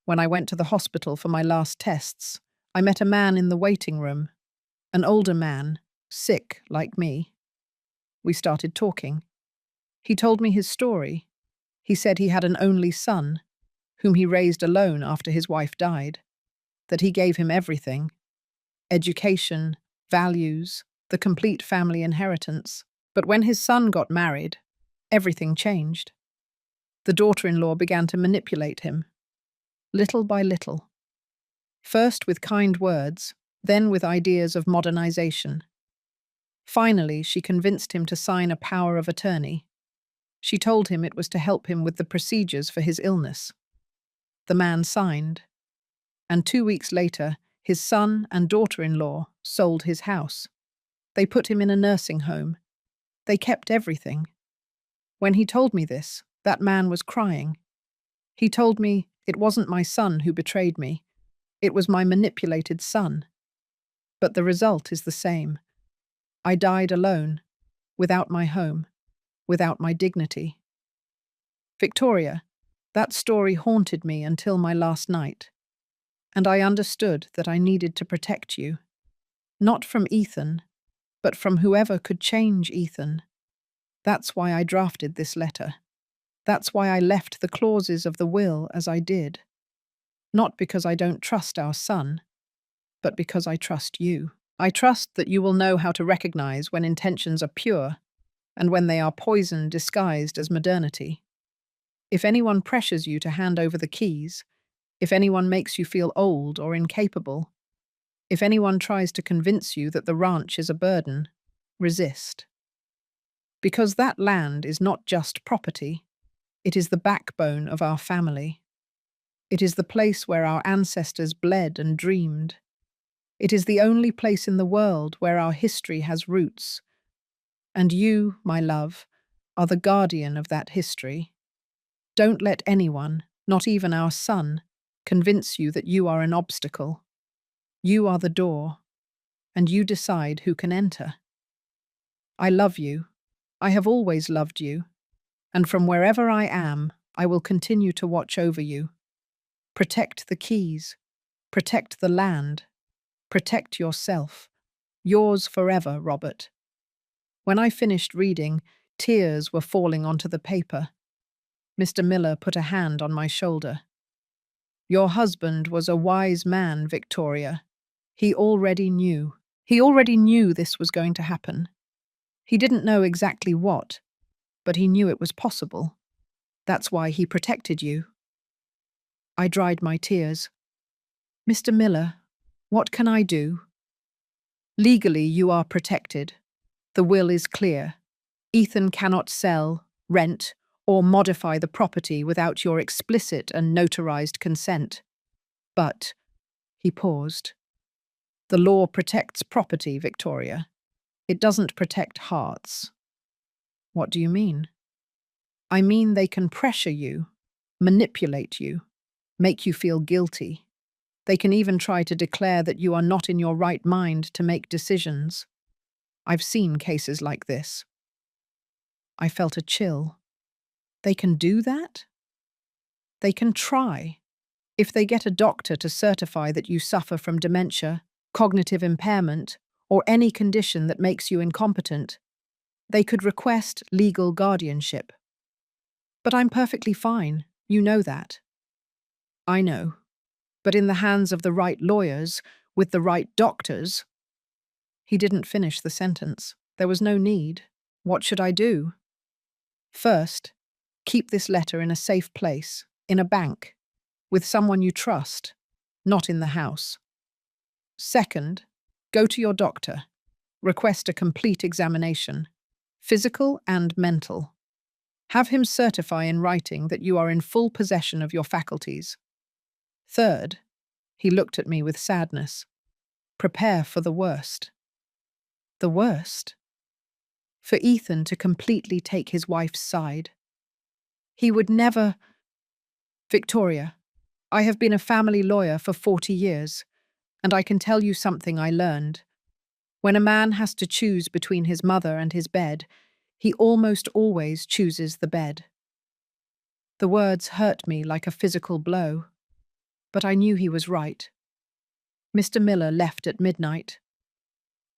when I went to the hospital for my last tests, I met a man in the waiting room, an older man, sick like me. We started talking. He told me his story. He said he had an only son, whom he raised alone after his wife died, that he gave him everything: education, values, the complete family inheritance. But when his son got married, everything changed. The daughter-in-law began to manipulate him, little by little. First with kind words, then with ideas of modernization. Finally, she convinced him to sign a power of attorney. She told him it was to help him with the procedures for his illness. The man signed, and 2 weeks later, his son and daughter-in-law sold his house. They put him in a nursing home. They kept everything. When he told me this, that man was crying. He told me it wasn't my son who betrayed me. It was my manipulated son. But the result is the same. I died alone, without my home, without my dignity. Victoria, that story haunted me until my last night. And I understood that I needed to protect you. Not from Ethan, but from whoever could change Ethan. That's why I drafted this letter. That's why I left the clauses of the will as I did. Not because I don't trust our son, but because I trust you. I trust that you will know how to recognize when intentions are pure and when they are poison disguised as modernity. If anyone pressures you to hand over the keys, if anyone makes you feel old or incapable, if anyone tries to convince you that the ranch is a burden, resist. Because that land is not just property, it is the backbone of our family. It is the place where our ancestors bled and dreamed. It is the only place in the world where our history has roots. And you, my love, are the guardian of that history. Don't let anyone, not even our son, convince you that you are an obstacle. You are the door, and you decide who can enter. I love you. I have always loved you. And from wherever I am, I will continue to watch over you. Protect the keys. Protect the land. Protect yourself. Yours forever, Robert. When I finished reading, tears were falling onto the paper. Mr. Miller put a hand on my shoulder. Your husband was a wise man, Victoria. He already knew. He already knew this was going to happen. He didn't know exactly what, but he knew it was possible. That's why he protected you. I dried my tears. Mr. Miller, what can I do? Legally, you are protected. The will is clear. Ethan cannot sell, rent, or modify the property without your explicit and notarized consent. But, he paused, the law protects property, Victoria. It doesn't protect hearts. What do you mean? I mean they can pressure you, manipulate you, make you feel guilty. They can even try to declare that you are not in your right mind to make decisions. I've seen cases like this. I felt a chill. They can do that? They can try. If they get a doctor to certify that you suffer from dementia, cognitive impairment, or any condition that makes you incompetent, they could request legal guardianship. But I'm perfectly fine. You know that. I know. But in the hands of the right lawyers, with the right doctors. He didn't finish the sentence. There was no need. What should I do? First, Keep this letter in a safe place, in a bank, with someone you trust, not in the house. Second, go to your doctor. Request a complete examination, physical and mental. Have him certify in writing that you are in full possession of your faculties. Third, he looked at me with sadness. Prepare for the worst. The worst? For Ethan to completely take his wife's side. He would never… Victoria, I have been a family lawyer for 40 years, and I can tell you something I learned. When a man has to choose between his mother and his bed, he almost always chooses the bed. The words hurt me like a physical blow, but I knew he was right. Mr. Miller left at midnight.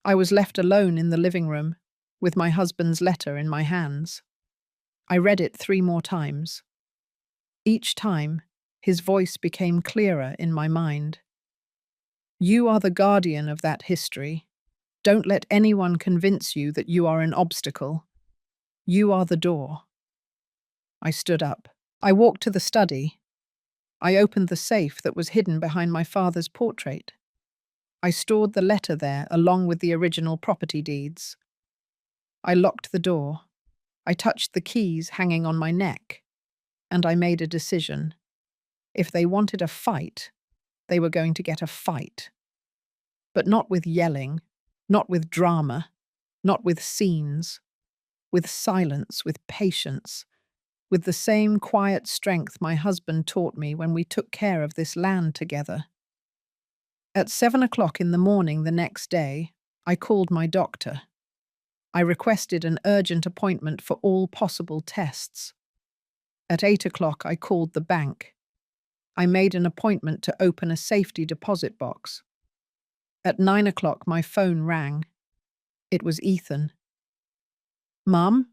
I was left alone in the living room, with my husband's letter in my hands. I read it 3 more times. Each time, his voice became clearer in my mind. You are the guardian of that history. Don't let anyone convince you that you are an obstacle. You are the door. I stood up. I walked to the study. I opened the safe that was hidden behind my father's portrait. I stored the letter there along with the original property deeds. I locked the door. I touched the keys hanging on my neck. And I made a decision. If they wanted a fight, they were going to get a fight. But not with yelling, not with drama, not with scenes, with silence, with patience, with the same quiet strength my husband taught me when we took care of this land together. At 7 o'clock in the morning the next day, I called my doctor. I requested an urgent appointment for all possible tests. At 8 o'clock I called the bank. I made an appointment to open a safety deposit box. At 9 o'clock my phone rang. It was Ethan. Mum?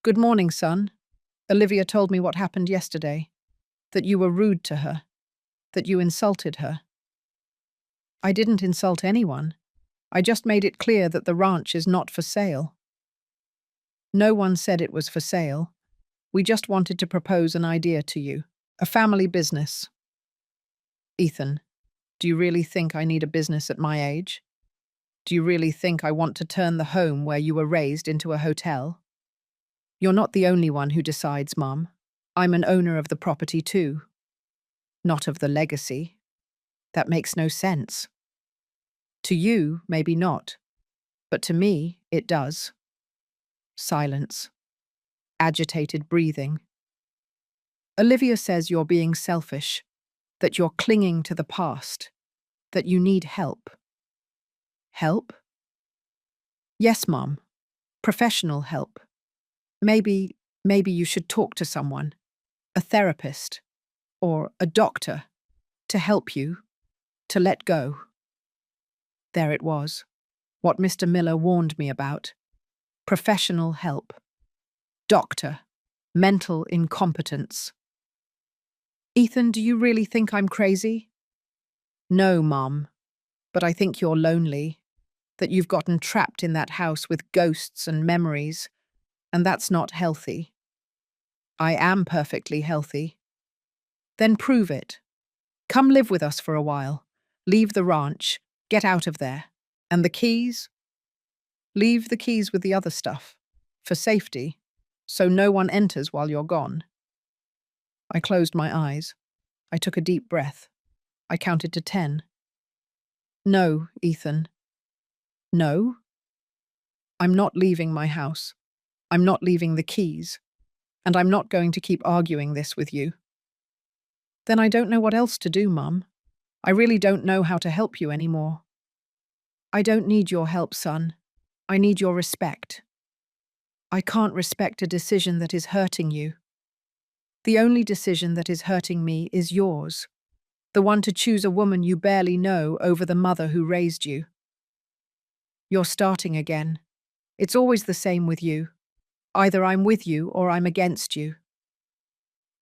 Good morning, son. Olivia told me what happened yesterday. That you were rude to her. That you insulted her. I didn't insult anyone. I just made it clear that the ranch is not for sale. No one said it was for sale. We just wanted to propose an idea to you. A family business. Ethan, do you really think I need a business at my age? Do you really think I want to turn the home where you were raised into a hotel? You're not the only one who decides, Mum. I'm an owner of the property too. Not of the legacy. That makes no sense. To you, maybe not. But to me, it does. Silence. Agitated breathing. Olivia says you're being selfish, that you're clinging to the past, that you need help. Help? Yes, Mom. Professional help. Maybe you should talk to someone, a therapist, or a doctor, to help you, to let go. There it was, what Mr. Miller warned me about. Professional help. Doctor. Mental incompetence. Ethan, do you really think I'm crazy? No, Mom, but I think you're lonely, that you've gotten trapped in that house with ghosts and memories, and that's not healthy. I am perfectly healthy. Then prove it. Come live with us for a while. Leave the ranch. Get out of there. And the keys? Leave the keys with the other stuff. For safety. So no one enters while you're gone. I closed my eyes. I took a deep breath. I counted to 10. No, Ethan. No? I'm not leaving my house. I'm not leaving the keys. And I'm not going to keep arguing this with you. Then I don't know what else to do, Mum. I really don't know how to help you anymore. I don't need your help, son. I need your respect. I can't respect a decision that is hurting you. The only decision that is hurting me is yours. The one to choose a woman you barely know over the mother who raised you. You're starting again. It's always the same with you. Either I'm with you or I'm against you.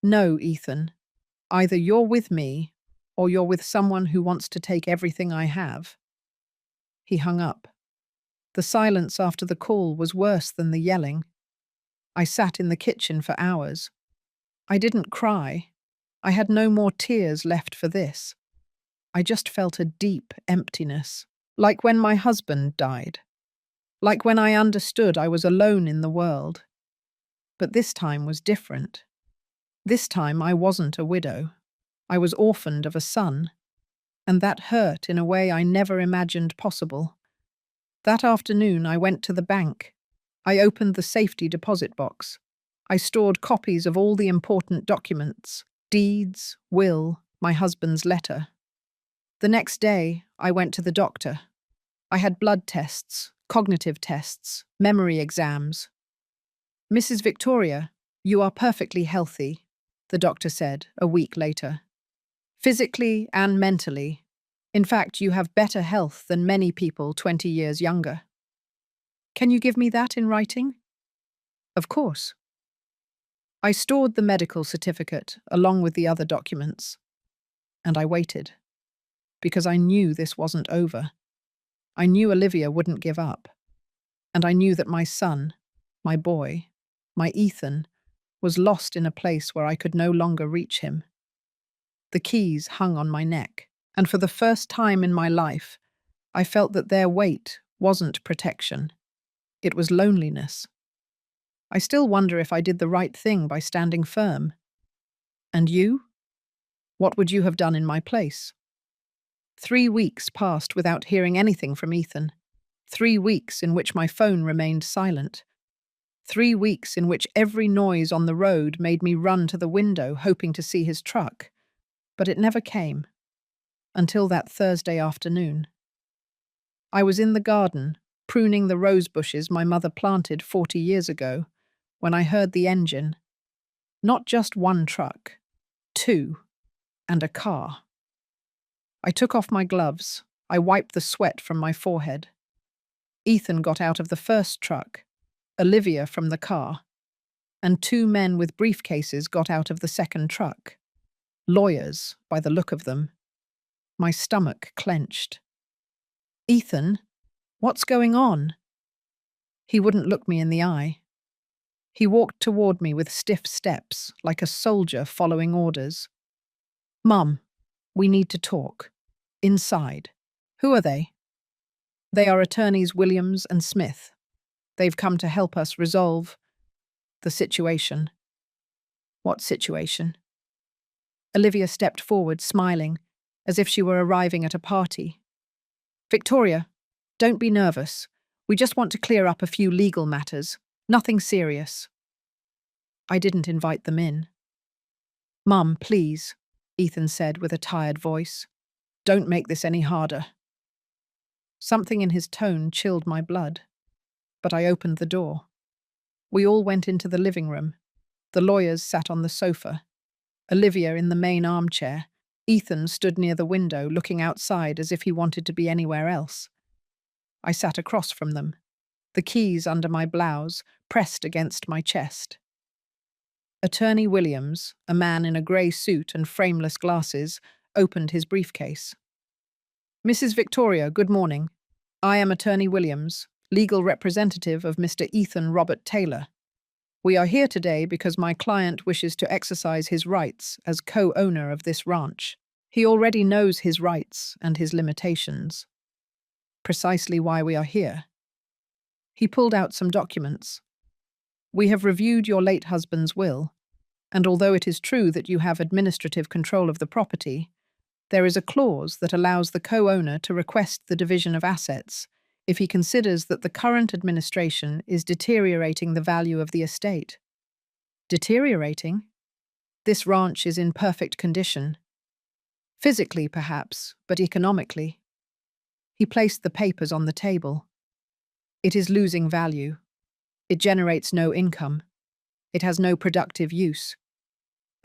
No, Ethan. Either you're with me or you're with someone who wants to take everything I have. He hung up. The silence after the call was worse than the yelling. I sat in the kitchen for hours. I didn't cry. I had no more tears left for this. I just felt a deep emptiness, like when my husband died, like when I understood I was alone in the world. But this time was different. This time I wasn't a widow. I was orphaned of a son, and that hurt in a way I never imagined possible. That afternoon I went to the bank. I opened the safety deposit box. I stored copies of all the important documents, deeds, will, my husband's letter. The next day, I went to the doctor. I had blood tests, cognitive tests, memory exams. "Mrs. Victoria, you are perfectly healthy," the doctor said a week later. "Physically and mentally. In fact, you have better health than many people 20 years younger." "Can you give me that in writing?" "Of course." I stored the medical certificate along with the other documents, and I waited, because I knew this wasn't over. I knew Olivia wouldn't give up, and I knew that my son, my boy, my Ethan, was lost in a place where I could no longer reach him. The keys hung on my neck, and for the first time in my life, I felt that their weight wasn't protection. It was loneliness. I still wonder if I did the right thing by standing firm. And you? What would you have done in my place? 3 weeks passed without hearing anything from Ethan. 3 weeks in which my phone remained silent. 3 weeks in which every noise on the road made me run to the window hoping to see his truck. But it never came. Until that Thursday afternoon. I was in the garden, pruning the rose bushes my mother planted 40 years ago, when I heard the engine. Not just one truck, 2, and a car. I took off my gloves. I wiped the sweat from my forehead. Ethan got out of the first truck, Olivia from the car, and 2 men with briefcases got out of the second truck. Lawyers, by the look of them. My stomach clenched. "Ethan, what's going on?" He wouldn't look me in the eye. He walked toward me with stiff steps, like a soldier following orders. "Mum, we need to talk. Inside." "Who are they?" "They are attorneys Williams and Smith. They've come to help us resolve the situation." "What situation?" Olivia stepped forward, smiling, as if she were arriving at a party. "Victoria, don't be nervous. We just want to clear up a few legal matters. Nothing serious." I didn't invite them in. "Mum, please," Ethan said with a tired voice. "Don't make this any harder." Something in his tone chilled my blood, but I opened the door. We all went into the living room. The lawyers sat on the sofa. Olivia in the main armchair. Ethan stood near the window, looking outside as if he wanted to be anywhere else. I sat across from them, the keys under my blouse, pressed against my chest. Attorney Williams, a man in a grey suit and frameless glasses, opened his briefcase. "Mrs. Victoria, good morning. I am Attorney Williams, legal representative of Mr. Ethan Robert Taylor. We are here today because my client wishes to exercise his rights as co-owner of this ranch. He already knows his rights and his limitations. Precisely why we are here." He pulled out some documents. "We have reviewed your late husband's will, and although it is true that you have administrative control of the property, there is a clause that allows the co-owner to request the division of assets if he considers that the current administration is deteriorating the value of the estate." "Deteriorating? This ranch is in perfect condition. Physically, perhaps, but economically." He placed the papers on the table. "It is losing value. It generates no income. It has no productive use.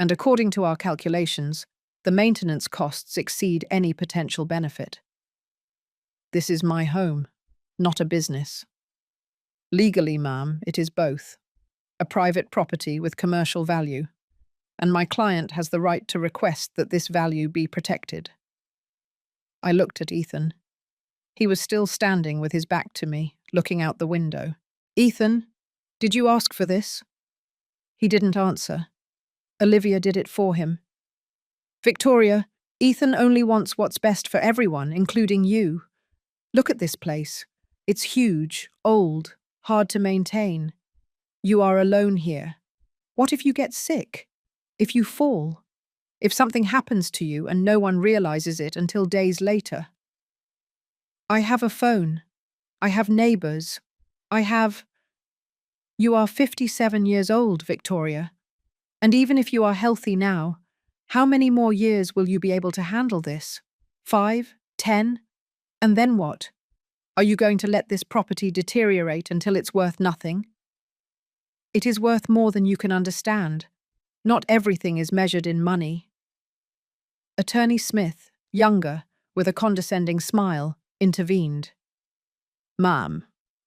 And according to our calculations, the maintenance costs exceed any potential benefit. This is my home, not a business. Legally, ma'am, it is both. A private property with commercial value, and my client has the right to request that this value be protected." I looked at Ethan. He was still standing with his back to me, looking out the window. "Ethan, did you ask for this?" He didn't answer. Olivia did it for him. Victoria, Ethan only wants what's best for everyone, including you. Look at this place. It's huge, old, hard to maintain. You are alone here. What if you get sick? If you fall? If something happens to you and no one realizes it until days later? I have a phone. I have neighbors. You are 57 years old, Victoria. And even if you are healthy now, how many more years will you be able to handle this? 5? 10? And then what? Are you going to let this property deteriorate until it's worth nothing? It is worth more than you can understand. Not everything is measured in money. Attorney Smith, younger, with a condescending smile, intervened. Ma'am,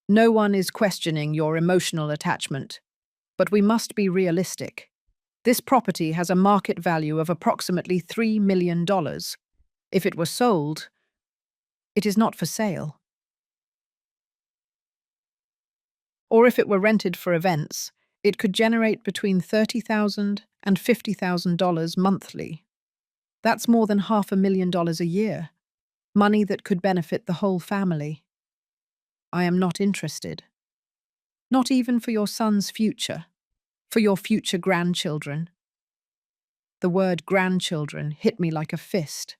no one is questioning your emotional attachment, but we must be realistic. This property has a market value of approximately $3 million. If it were sold, it is not for sale. Or if it were rented for events, it could generate between $30,000 and $50,000 monthly. That's more than $500,000 a year, money that could benefit the whole family. I am not interested. Not even for your son's future, for your future grandchildren. The word grandchildren hit me like a fist.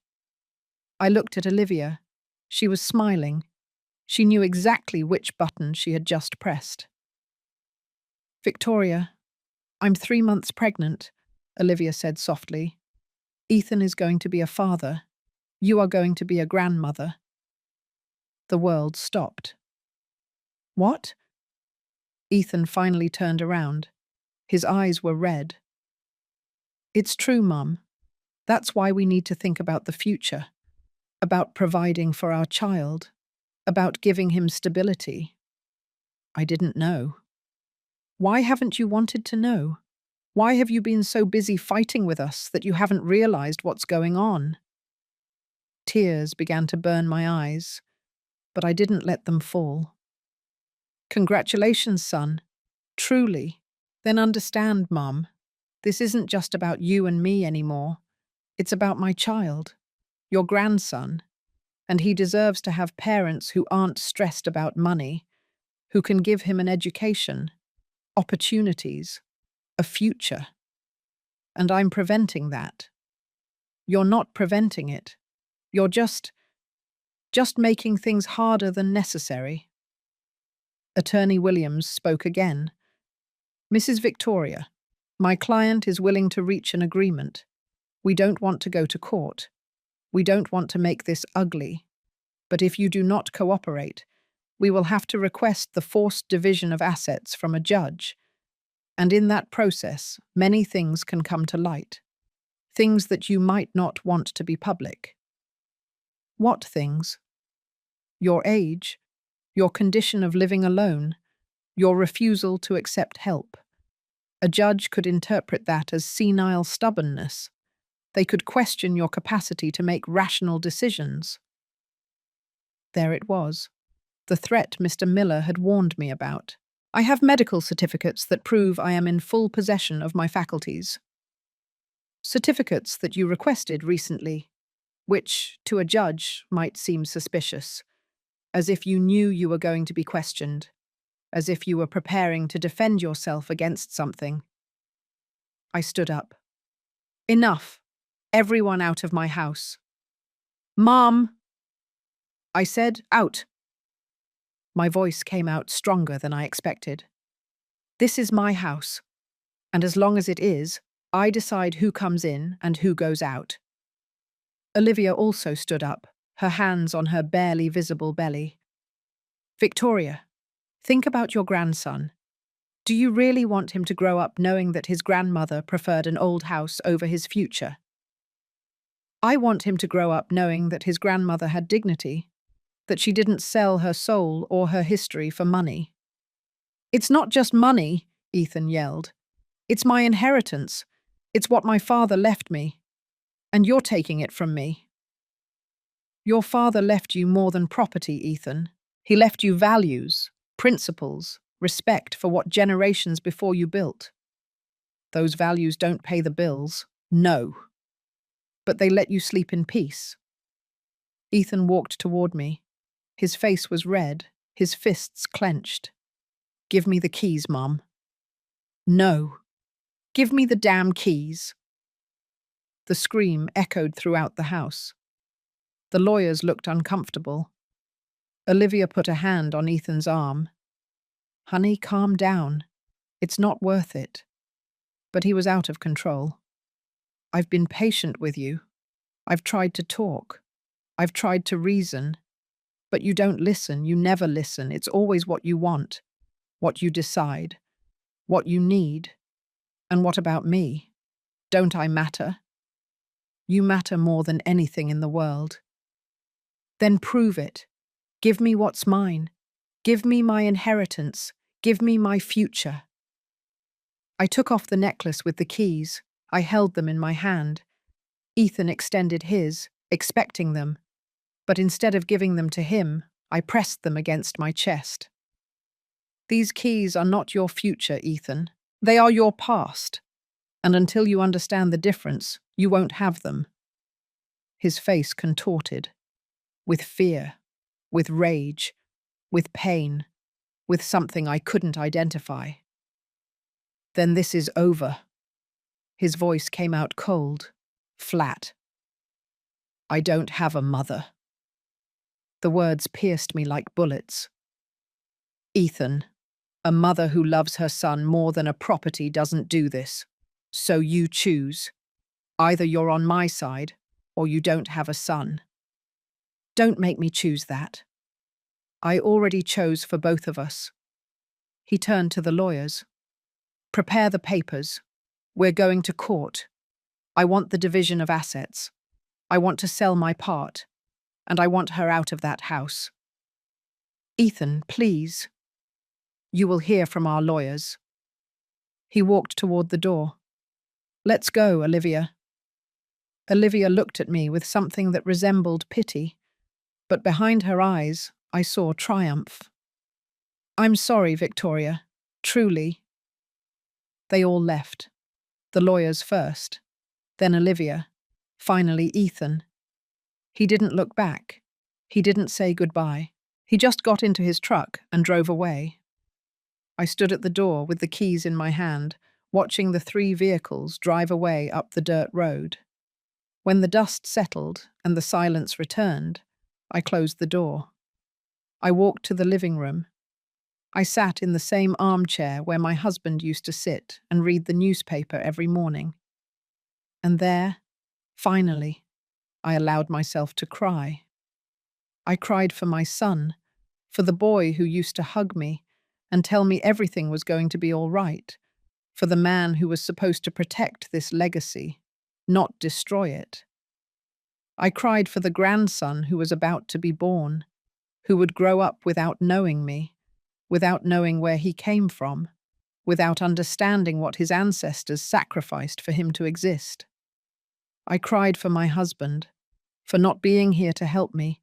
I looked at Olivia. She was smiling. She knew exactly which button she had just pressed. Victoria, I'm 3 months pregnant, Olivia said softly. Ethan is going to be a father. You are going to be a grandmother. The world stopped. What? Ethan finally turned around. His eyes were red. It's true, Mum. That's why we need to think about the future, about providing for our child, about giving him stability. I didn't know. Why haven't you wanted to know? Why have you been so busy fighting with us that you haven't realized what's going on? Tears began to burn my eyes, but I didn't let them fall. Congratulations, son. Truly. Then understand, Mum. This isn't just about you and me anymore. It's about my child, your grandson, and he deserves to have parents who aren't stressed about money, who can give him an education, opportunities, a future. And I'm preventing that. You're not preventing it. You're just making things harder than necessary. Attorney Williams spoke again. Mrs. Victoria, my client is willing to reach an agreement. We don't want to go to court. We don't want to make this ugly. But if you do not cooperate, we will have to request the forced division of assets from a judge. And in that process, many things can come to light. Things that you might not want to be public. What things? Your age, your condition of living alone, your refusal to accept help. A judge could interpret that as senile stubbornness. They could question your capacity to make rational decisions. There it was. The threat Mr. Miller had warned me about. I have medical certificates that prove I am in full possession of my faculties. Certificates that you requested recently, which, to a judge, might seem suspicious, as if you knew you were going to be questioned, as if you were preparing to defend yourself against something. I stood up. Enough. Everyone out of my house. Mom! I said, out. My voice came out stronger than I expected. This is my house, and as long as it is, I decide who comes in and who goes out. Olivia also stood up, her hands on her barely visible belly. Victoria, think about your grandson. Do you really want him to grow up knowing that his grandmother preferred an old house over his future? I want him to grow up knowing that his grandmother had dignity, that she didn't sell her soul or her history for money. It's not just money, Ethan yelled. It's my inheritance. It's what my father left me. And you're taking it from me. Your father left you more than property, Ethan. He left you values, principles, respect for what generations before you built. Those values don't pay the bills. No. But they let you sleep in peace. Ethan walked toward me. His face was red, his fists clenched. Give me the keys, Mom. No. Give me the damn keys. The scream echoed throughout the house. The lawyers looked uncomfortable. Olivia put a hand on Ethan's arm. Honey, calm down. It's not worth it. But he was out of control. I've been patient with you. I've tried to talk. I've tried to reason. But you don't listen. You never listen. It's always what you want, what you decide, what you need. And what about me? Don't I matter? You matter more than anything in the world. Then prove it. Give me what's mine. Give me my inheritance. Give me my future. I took off the necklace with the keys. I held them in my hand. Ethan extended his, expecting them. But instead of giving them to him, I pressed them against my chest. These keys are not your future, Ethan. They are your past. And until you understand the difference, you won't have them. His face contorted. With fear, with rage, with pain, with something I couldn't identify. Then this is over. His voice came out cold, flat. I don't have a mother. The words pierced me like bullets. Ethan, a mother who loves her son more than a property doesn't do this. So you choose. Either you're on my side, or you don't have a son. Don't make me choose that. I already chose for both of us. He turned to the lawyers. Prepare the papers. We're going to court. I want the division of assets. I want to sell my part. And I want her out of that house. Ethan, please. You will hear from our lawyers. He walked toward the door. Let's go, Olivia. Olivia looked at me with something that resembled pity, but behind her eyes, I saw triumph. I'm sorry, Victoria. Truly. They all left. The lawyers first, then Olivia, finally Ethan. He didn't look back. He didn't say goodbye. He just got into his truck and drove away. I stood at the door with the keys in my hand, watching the 3 vehicles drive away up the dirt road. When the dust settled and the silence returned, I closed the door. I walked to the living room. I sat in the same armchair where my husband used to sit and read the newspaper every morning. And there, finally, I allowed myself to cry. I cried for my son, for the boy who used to hug me and tell me everything was going to be all right, for the man who was supposed to protect this legacy, not destroy it. I cried for the grandson who was about to be born, who would grow up without knowing me, without knowing where he came from, without understanding what his ancestors sacrificed for him to exist. I cried for my husband, for not being here to help me,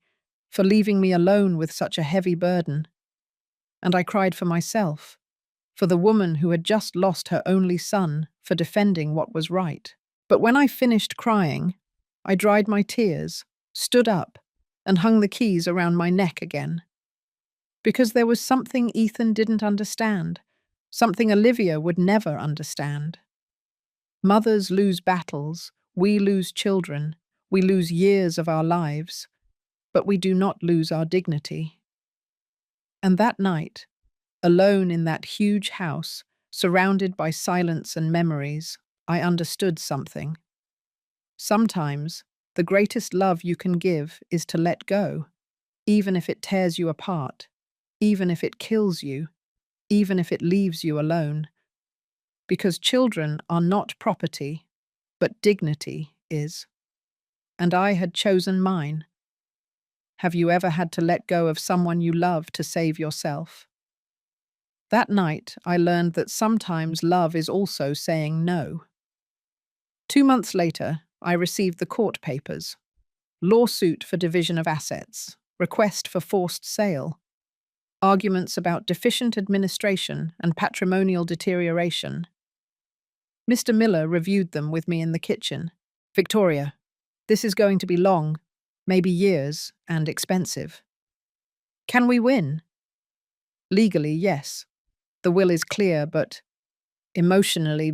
for leaving me alone with such a heavy burden. And I cried for myself, for the woman who had just lost her only son, for defending what was right. But when I finished crying, I dried my tears, stood up, and hung the keys around my neck again. Because there was something Ethan didn't understand, something Olivia would never understand. Mothers lose battles, we lose children, we lose years of our lives, but we do not lose our dignity. And that night, alone in that huge house, surrounded by silence and memories, I understood something. Sometimes, the greatest love you can give is to let go, even if it tears you apart, even if it kills you, even if it leaves you alone. Because children are not property, but dignity is. And I had chosen mine. Have you ever had to let go of someone you love to save yourself? That night, I learned that sometimes love is also saying no. 2 months later, I received the court papers. Lawsuit for division of assets, request for forced sale, arguments about deficient administration and patrimonial deterioration. Mr. Miller reviewed them with me in the kitchen. Victoria, this is going to be long, maybe years, and expensive. Can we win? Legally, yes. The will is clear, but emotionally,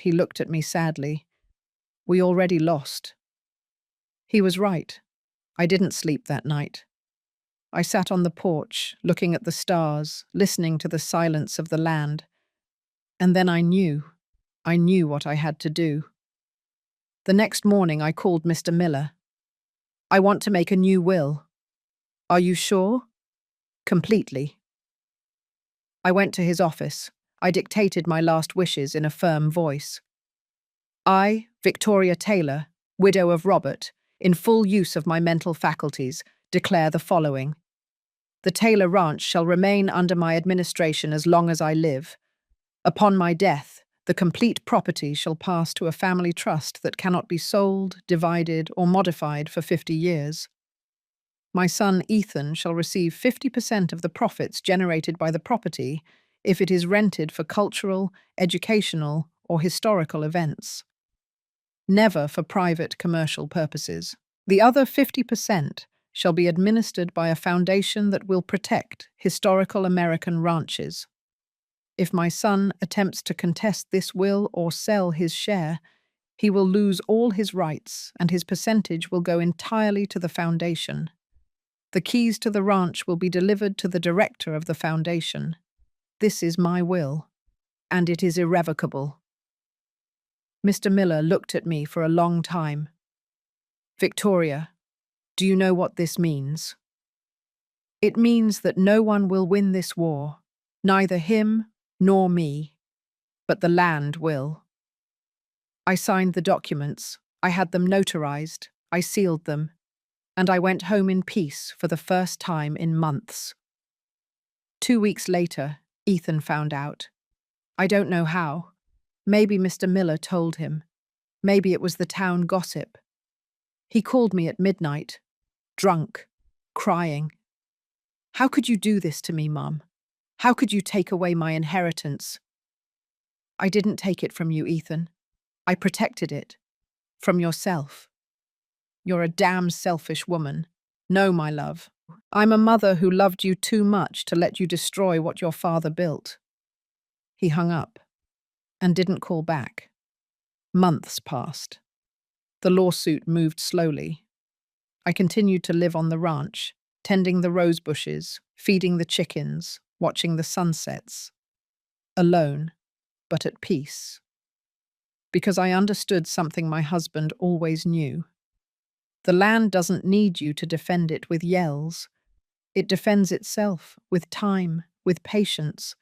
he looked at me sadly. We already lost. He was right. I didn't sleep that night. I sat on the porch, looking at the stars, listening to the silence of the land. And then I knew what I had to do. The next morning I called Mr. Miller. I want to make a new will. Are you sure? Completely. I went to his office. I dictated my last wishes in a firm voice. I, Victoria Taylor, widow of Robert, in full use of my mental faculties, declare the following. The Taylor Ranch shall remain under my administration as long as I live. Upon my death, the complete property shall pass to a family trust that cannot be sold, divided, or modified for 50 years. My son Ethan shall receive 50% of the profits generated by the property if it is rented for cultural, educational, or historical events. Never for private commercial purposes. The other 50% shall be administered by a foundation that will protect historical American ranches. If my son attempts to contest this will or sell his share, he will lose all his rights and his percentage will go entirely to the foundation. The keys to the ranch will be delivered to the director of the foundation. This is my will, and it is irrevocable. Mr. Miller looked at me for a long time. Victoria, do you know what this means? It means that no one will win this war, neither him nor me, but the land will. I signed the documents, I had them notarized, I sealed them, and I went home in peace for the first time in months. 2 weeks later, Ethan found out. I don't know how. Maybe Mr. Miller told him. Maybe it was the town gossip. He called me at midnight, drunk, crying. How could you do this to me, Mum? How could you take away my inheritance? I didn't take it from you, Ethan. I protected it. From yourself. You're a damn selfish woman. No, my love. I'm a mother who loved you too much to let you destroy what your father built. He hung up and didn't call back. Months passed. The lawsuit moved slowly. I continued to live on the ranch, tending the rose bushes, feeding the chickens, watching the sunsets. Alone, but at peace. Because I understood something my husband always knew. The land doesn't need you to defend it with yells. It defends itself with time, with patience,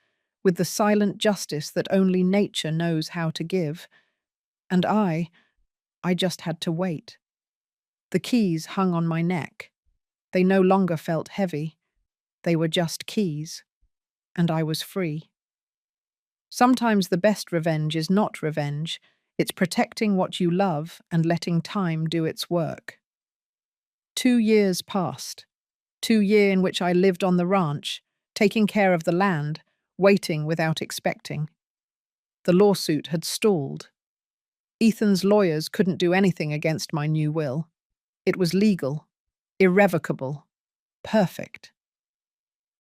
with the silent justice that only nature knows how to give. And I just had to wait. The keys hung on my neck. They no longer felt heavy. They were just keys. And I was free. Sometimes the best revenge is not revenge. It's protecting what you love and letting time do its work. 2 years passed. 2 years in which I lived on the ranch, taking care of the land, waiting without expecting. The lawsuit had stalled. Ethan's lawyers couldn't do anything against my new will. It was legal, irrevocable, perfect.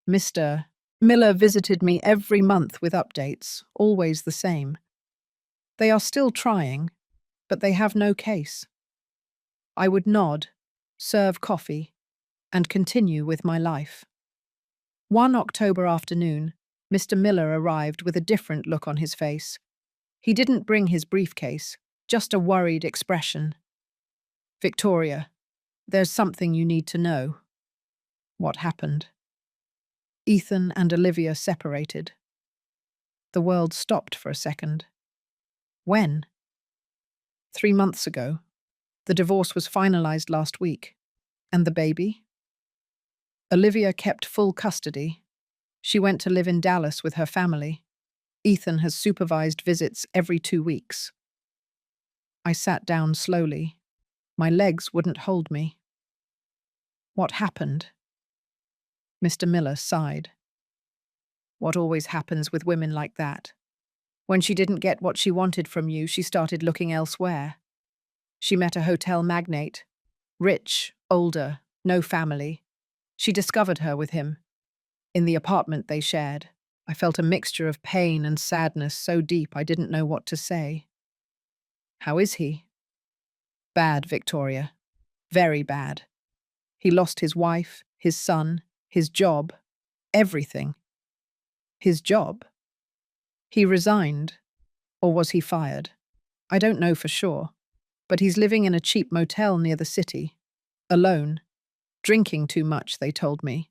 Mr. Miller visited me every month with updates, always the same. They are still trying, but they have no case. I would nod, serve coffee, and continue with my life. One October afternoon, Mr. Miller arrived with a different look on his face. He didn't bring his briefcase, just a worried expression. Victoria, there's something you need to know. What happened? Ethan and Olivia separated. The world stopped for a second. When? 3 months ago. The divorce was finalized last week. And the baby? Olivia kept full custody. She went to live in Dallas with her family. Ethan has supervised visits every 2 weeks. I sat down slowly. My legs wouldn't hold me. What happened? Mr. Miller sighed. What always happens with women like that? When she didn't get what she wanted from you, she started looking elsewhere. She met a hotel magnate, rich, older, no family. She discovered her with him. In the apartment they shared, I felt a mixture of pain and sadness so deep I didn't know what to say. How is he? Bad, Victoria. Very bad. He lost his wife, his son, his job, everything. His job? He resigned. Or was he fired? I don't know for sure. But he's living in a cheap motel near the city. Alone. Drinking too much, they told me.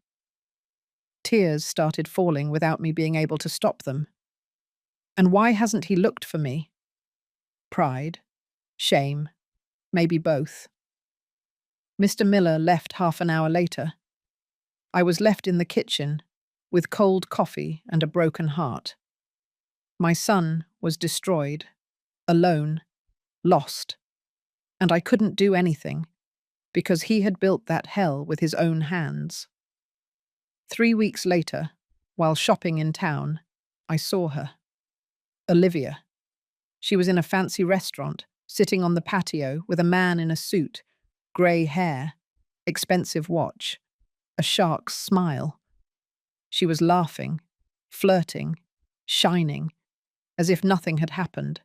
Tears started falling without me being able to stop them. And why hasn't he looked for me? Pride? Shame? Maybe both. Mr. Miller left half an hour later. I was left in the kitchen with cold coffee and a broken heart. My son was destroyed, alone, lost, and I couldn't do anything because he had built that hell with his own hands. 3 weeks later, while shopping in town, I saw her. Olivia. She was in a fancy restaurant, sitting on the patio with a man in a suit, grey hair, expensive watch, a shark's smile. She was laughing, flirting, shining, as if nothing had happened,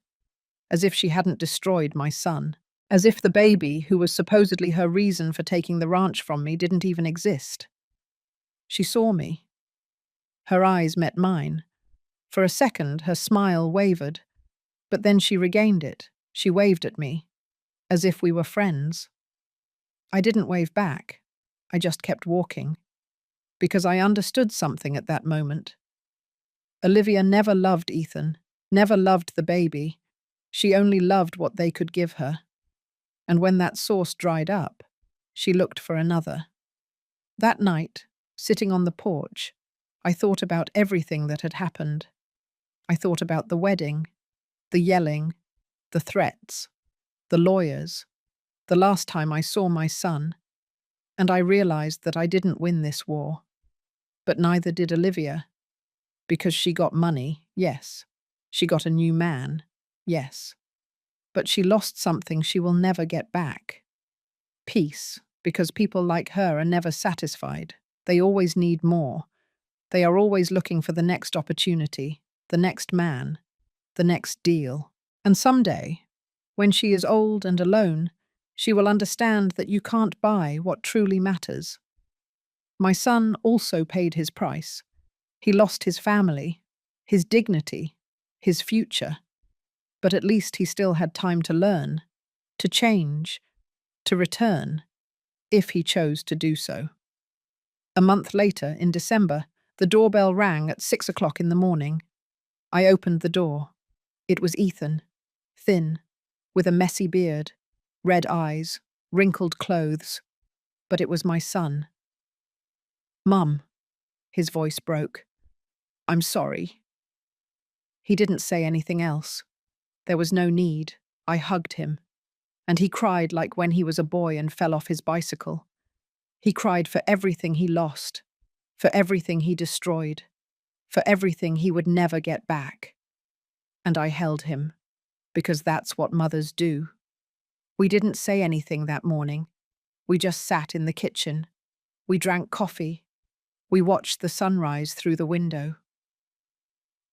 as if she hadn't destroyed my son, as if the baby, who was supposedly her reason for taking the ranch from me, didn't even exist. She saw me. Her eyes met mine. For a second, her smile wavered, but then she regained it. She waved at me, as if we were friends. I didn't wave back. I just kept walking, because I understood something at that moment. Olivia never loved Ethan, never loved the baby. She only loved what they could give her. And when that source dried up, she looked for another. That night, sitting on the porch, I thought about everything that had happened. I thought about the wedding, the yelling, the threats, the lawyers, the last time I saw my son, and I realized that I didn't win this war. But neither did Olivia. Because she got money, yes. She got a new man, yes. But she lost something she will never get back. Peace, because people like her are never satisfied. They always need more. They are always looking for the next opportunity, the next man, the next deal. And someday, when she is old and alone, she will understand that you can't buy what truly matters. My son also paid his price. He lost his family, his dignity, his future. But at least he still had time to learn, to change, to return, if he chose to do so. A month later, in December, the doorbell rang at 6 o'clock in the morning. I opened the door. It was Ethan, thin, with a messy beard, red eyes, wrinkled clothes. But it was my son. "Mum," his voice broke. "I'm sorry." He didn't say anything else. There was no need. I hugged him. And he cried like when he was a boy and fell off his bicycle. He cried for everything he lost, for everything he destroyed, for everything he would never get back. And I held him, because that's what mothers do. We didn't say anything that morning. We just sat in the kitchen. We drank coffee. We watched the sunrise through the window.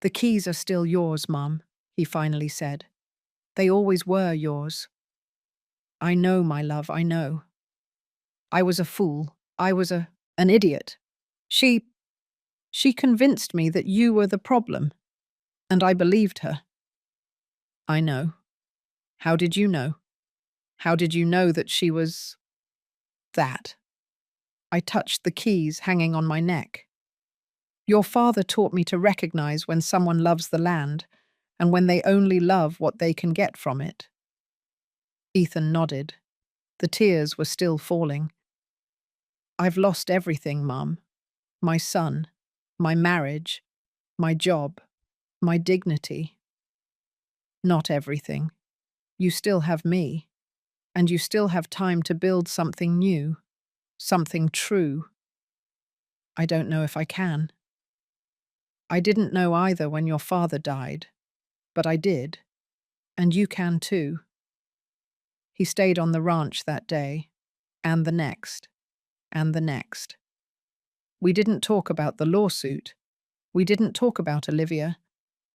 "The keys are still yours, Mum," he finally said. "They always were yours." "I know, my love, I know. I was a fool. I was an idiot. She convinced me that you were the problem, and I believed her." "I know. How did you know? How did you know that she was that?" I touched the keys hanging on my neck. "Your father taught me to recognize when someone loves the land and when they only love what they can get from it." Ethan nodded. The tears were still falling. "I've lost everything, Mum. My son, my marriage, my job, my dignity." "Not everything. You still have me, and you still have time to build something new, something true." "I don't know if I can." "I didn't know either when your father died, But I did, and you can too. He stayed on the ranch that day, and the next, and the next. We didn't talk about the lawsuit. We didn't talk about Olivia.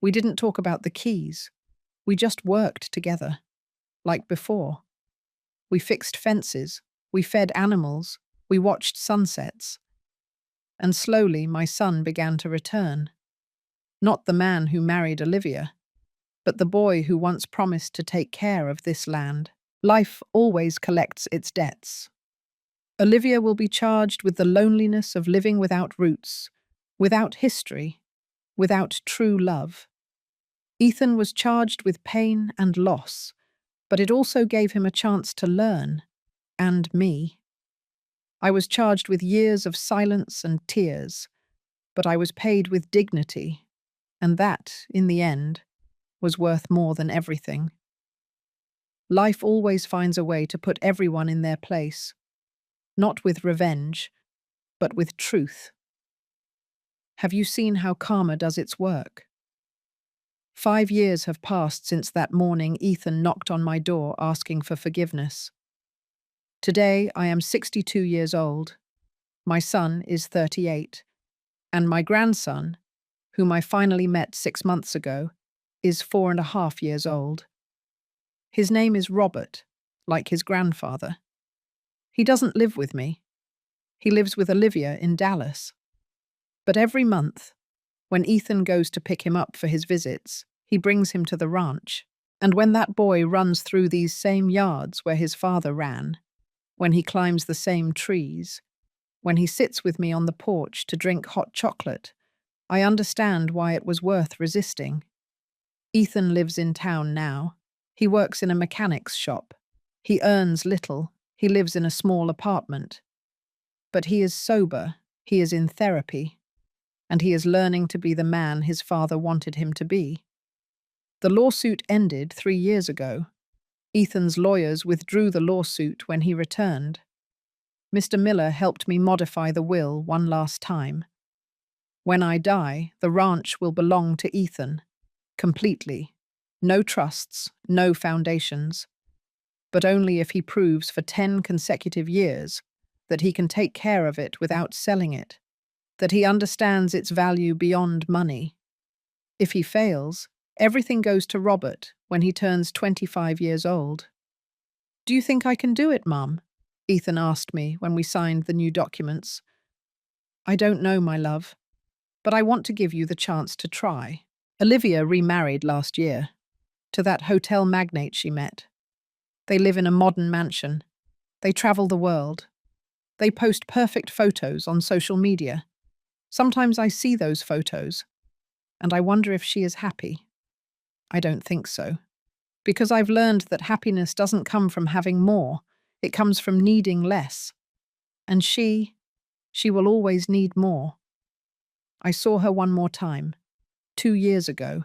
We didn't talk about the keys. We just worked together, like before. We fixed fences. We fed animals. We watched sunsets. And slowly my son began to return. Not the man who married Olivia, but the boy who once promised to take care of this land. Life always collects its debts. Olivia will be charged with the loneliness of living without roots, without history, without true love. Ethan was charged with pain and loss, but it also gave him a chance to learn, and me. I was charged with years of silence and tears, but I was paid with dignity, and that, in the end, was worth more than everything. Life always finds a way to put everyone in their place, not with revenge, but with truth. Have you seen how karma does its work? 5 years have passed since that morning Ethan knocked on my door asking for forgiveness. Today I am 62 years old, my son is 38, and my grandson, whom I finally met 6 months ago, is 4.5 years old. His name is Robert, like his grandfather. He doesn't live with me. He lives with Olivia in Dallas. But every month, when Ethan goes to pick him up for his visits, he brings him to the ranch. And when that boy runs through these same yards where his father ran, when he climbs the same trees, when he sits with me on the porch to drink hot chocolate, I understand why it was worth resisting. Ethan lives in town now. He works in a mechanic's shop. He earns little. He lives in a small apartment. But he is sober. He is in therapy. And he is learning to be the man his father wanted him to be. The lawsuit ended 3 years ago. Ethan's lawyers withdrew the lawsuit when he returned. Mr. Miller helped me modify the will one last time. When I die, the ranch will belong to Ethan, completely. No trusts, no foundations. But only if he proves for 10 consecutive years that he can take care of it without selling it, that he understands its value beyond money. If he fails, everything goes to Robert when he turns 25 years old. Do you think I can do it, Mum? Ethan asked me when we signed the new documents. I don't know, my love, but I want to give you the chance to try. Olivia remarried last year, to that hotel magnate she met. They live in a modern mansion. They travel the world. They post perfect photos on social media. Sometimes I see those photos, and I wonder if she is happy. I don't think so, because I've learned that happiness doesn't come from having more, it comes from needing less. And she will always need more. I saw her one more time, 2 years ago,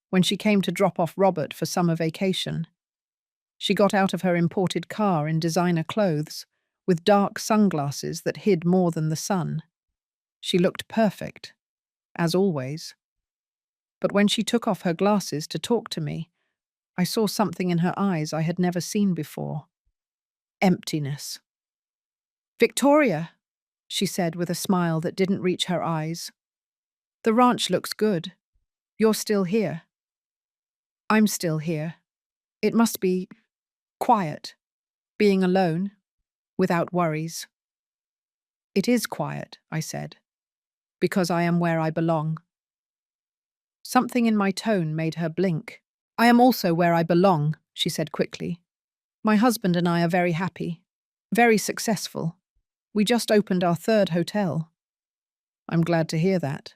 when she came to drop off Robert for summer vacation. She got out of her imported car in designer clothes, with dark sunglasses that hid more than the sun. She looked perfect, as always. But when she took off her glasses to talk to me, I saw something in her eyes I had never seen before. Emptiness. Victoria, she said with a smile that didn't reach her eyes. The ranch looks good. You're still here. I'm still here. It must be quiet, being alone, without worries. It is quiet, I said, because I am where I belong. Something in my tone made her blink. I am also where I belong, she said quickly. My husband and I are very happy, very successful. We just opened our 3rd hotel. I'm glad to hear that.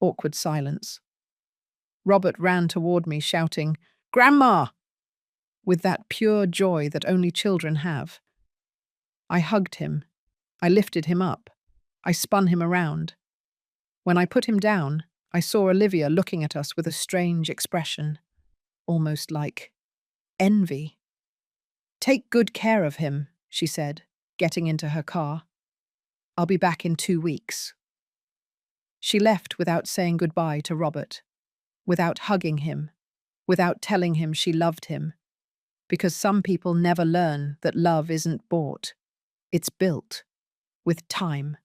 Awkward silence. Robert ran toward me, shouting, "Grandma!" with that pure joy that only children have. I hugged him. I lifted him up. I spun him around. When I put him down, I saw Olivia looking at us with a strange expression, almost like envy. Take good care of him, she said, getting into her car. I'll be back in 2 weeks. She left without saying goodbye to Robert. without hugging him, without telling him she loved him. Because some people never learn that love isn't bought. It's built. With time,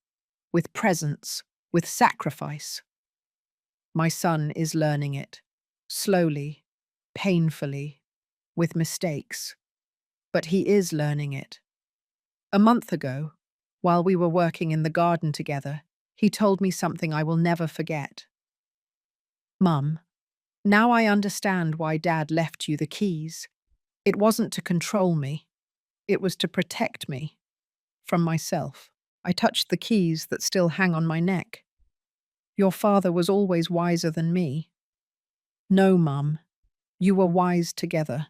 with presence, with sacrifice. My son is learning it. Slowly, painfully, with mistakes. But he is learning it. A month ago, while we were working in the garden together, he told me something I will never forget. Mum, now I understand why Dad left you the keys. It wasn't to control me. It was to protect me. From myself. I touched the keys that still hang on my neck. Your father was always wiser than me. No, Mum. You were wise together.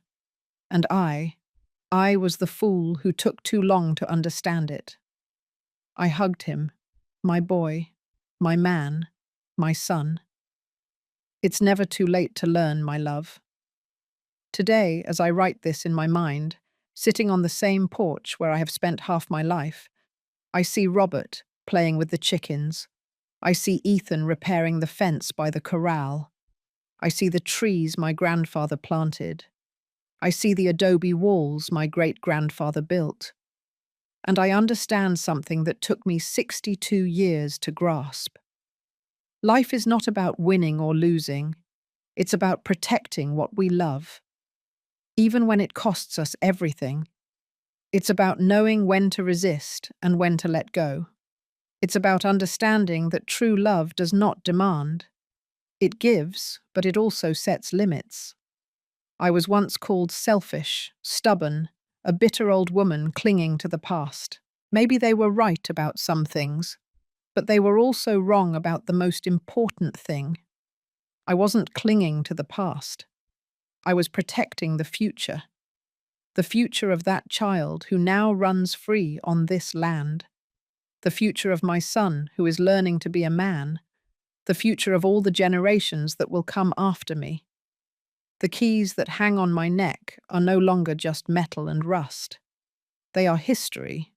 And I was the fool who took too long to understand it. I hugged him. My boy. My man. My son. It's never too late to learn, my love. Today, as I write this in my mind, sitting on the same porch where I have spent half my life, I see Robert playing with the chickens. I see Ethan repairing the fence by the corral. I see the trees my grandfather planted. I see the adobe walls my great-grandfather built. And I understand something that took me 62 years to grasp. Life is not about winning or losing. It's about protecting what we love. Even when it costs us everything. It's about knowing when to resist and when to let go. It's about understanding that true love does not demand. It gives, but it also sets limits. I was once called selfish, stubborn, a bitter old woman clinging to the past. Maybe they were right about some things, but they were also wrong about the most important thing. I wasn't clinging to the past. I was protecting the future. The future of that child who now runs free on this land. The future of my son who is learning to be a man. The future of all the generations that will come after me. The keys that hang on my neck are no longer just metal and rust. They are history.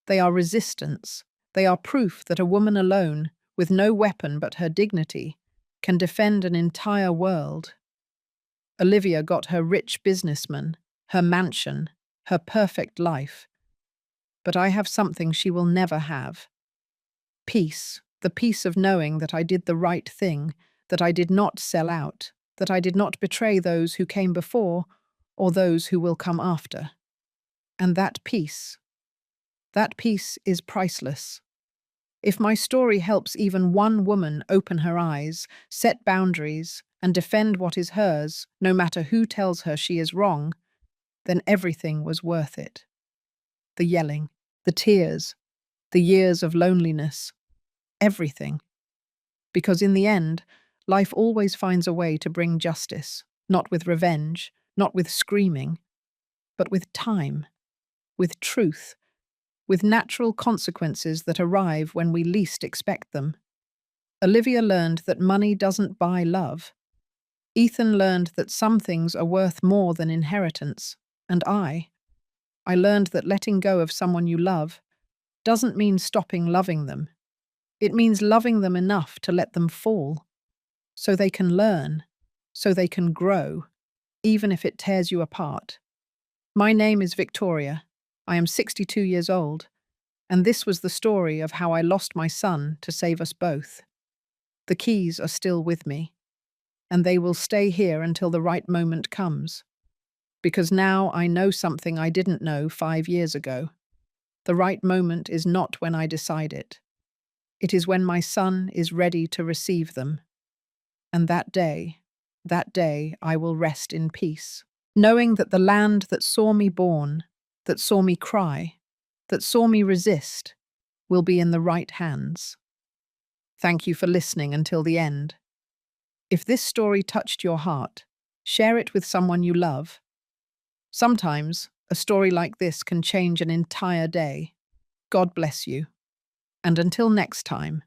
They are resistance. They are proof that a woman alone, with no weapon but her dignity, can defend an entire world. Olivia got her rich businessman, her mansion, her perfect life. But I have something she will never have. Peace, the peace of knowing that I did the right thing, that I did not sell out, that I did not betray those who came before or those who will come after. And that peace is priceless. If my story helps even one woman open her eyes, set boundaries, and defend what is hers, no matter who tells her she is wrong, then everything was worth it. The yelling, the tears, the years of loneliness, everything. Because in the end, life always finds a way to bring justice, not with revenge, not with screaming, but with time, with truth, with natural consequences that arrive when we least expect them. Olivia learned that money doesn't buy love. Ethan learned that some things are worth more than inheritance, and I learned that letting go of someone you love doesn't mean stopping loving them. It means loving them enough to let them fall, so they can learn, so they can grow, even if it tears you apart. My name is Victoria. I am 62 years old, and this was the story of how I lost my son to save us both. The keys are still with me, and they will stay here until the right moment comes. Because now I know something I didn't know 5 years ago. The right moment is not when I decide it. It is when my son is ready to receive them. And that day I will rest in peace, knowing that the land that saw me born, that saw me cry, that saw me resist, will be in the right hands. Thank you for listening until the end. If this story touched your heart, share it with someone you love. Sometimes, a story like this can change an entire day. God bless you. And until next time,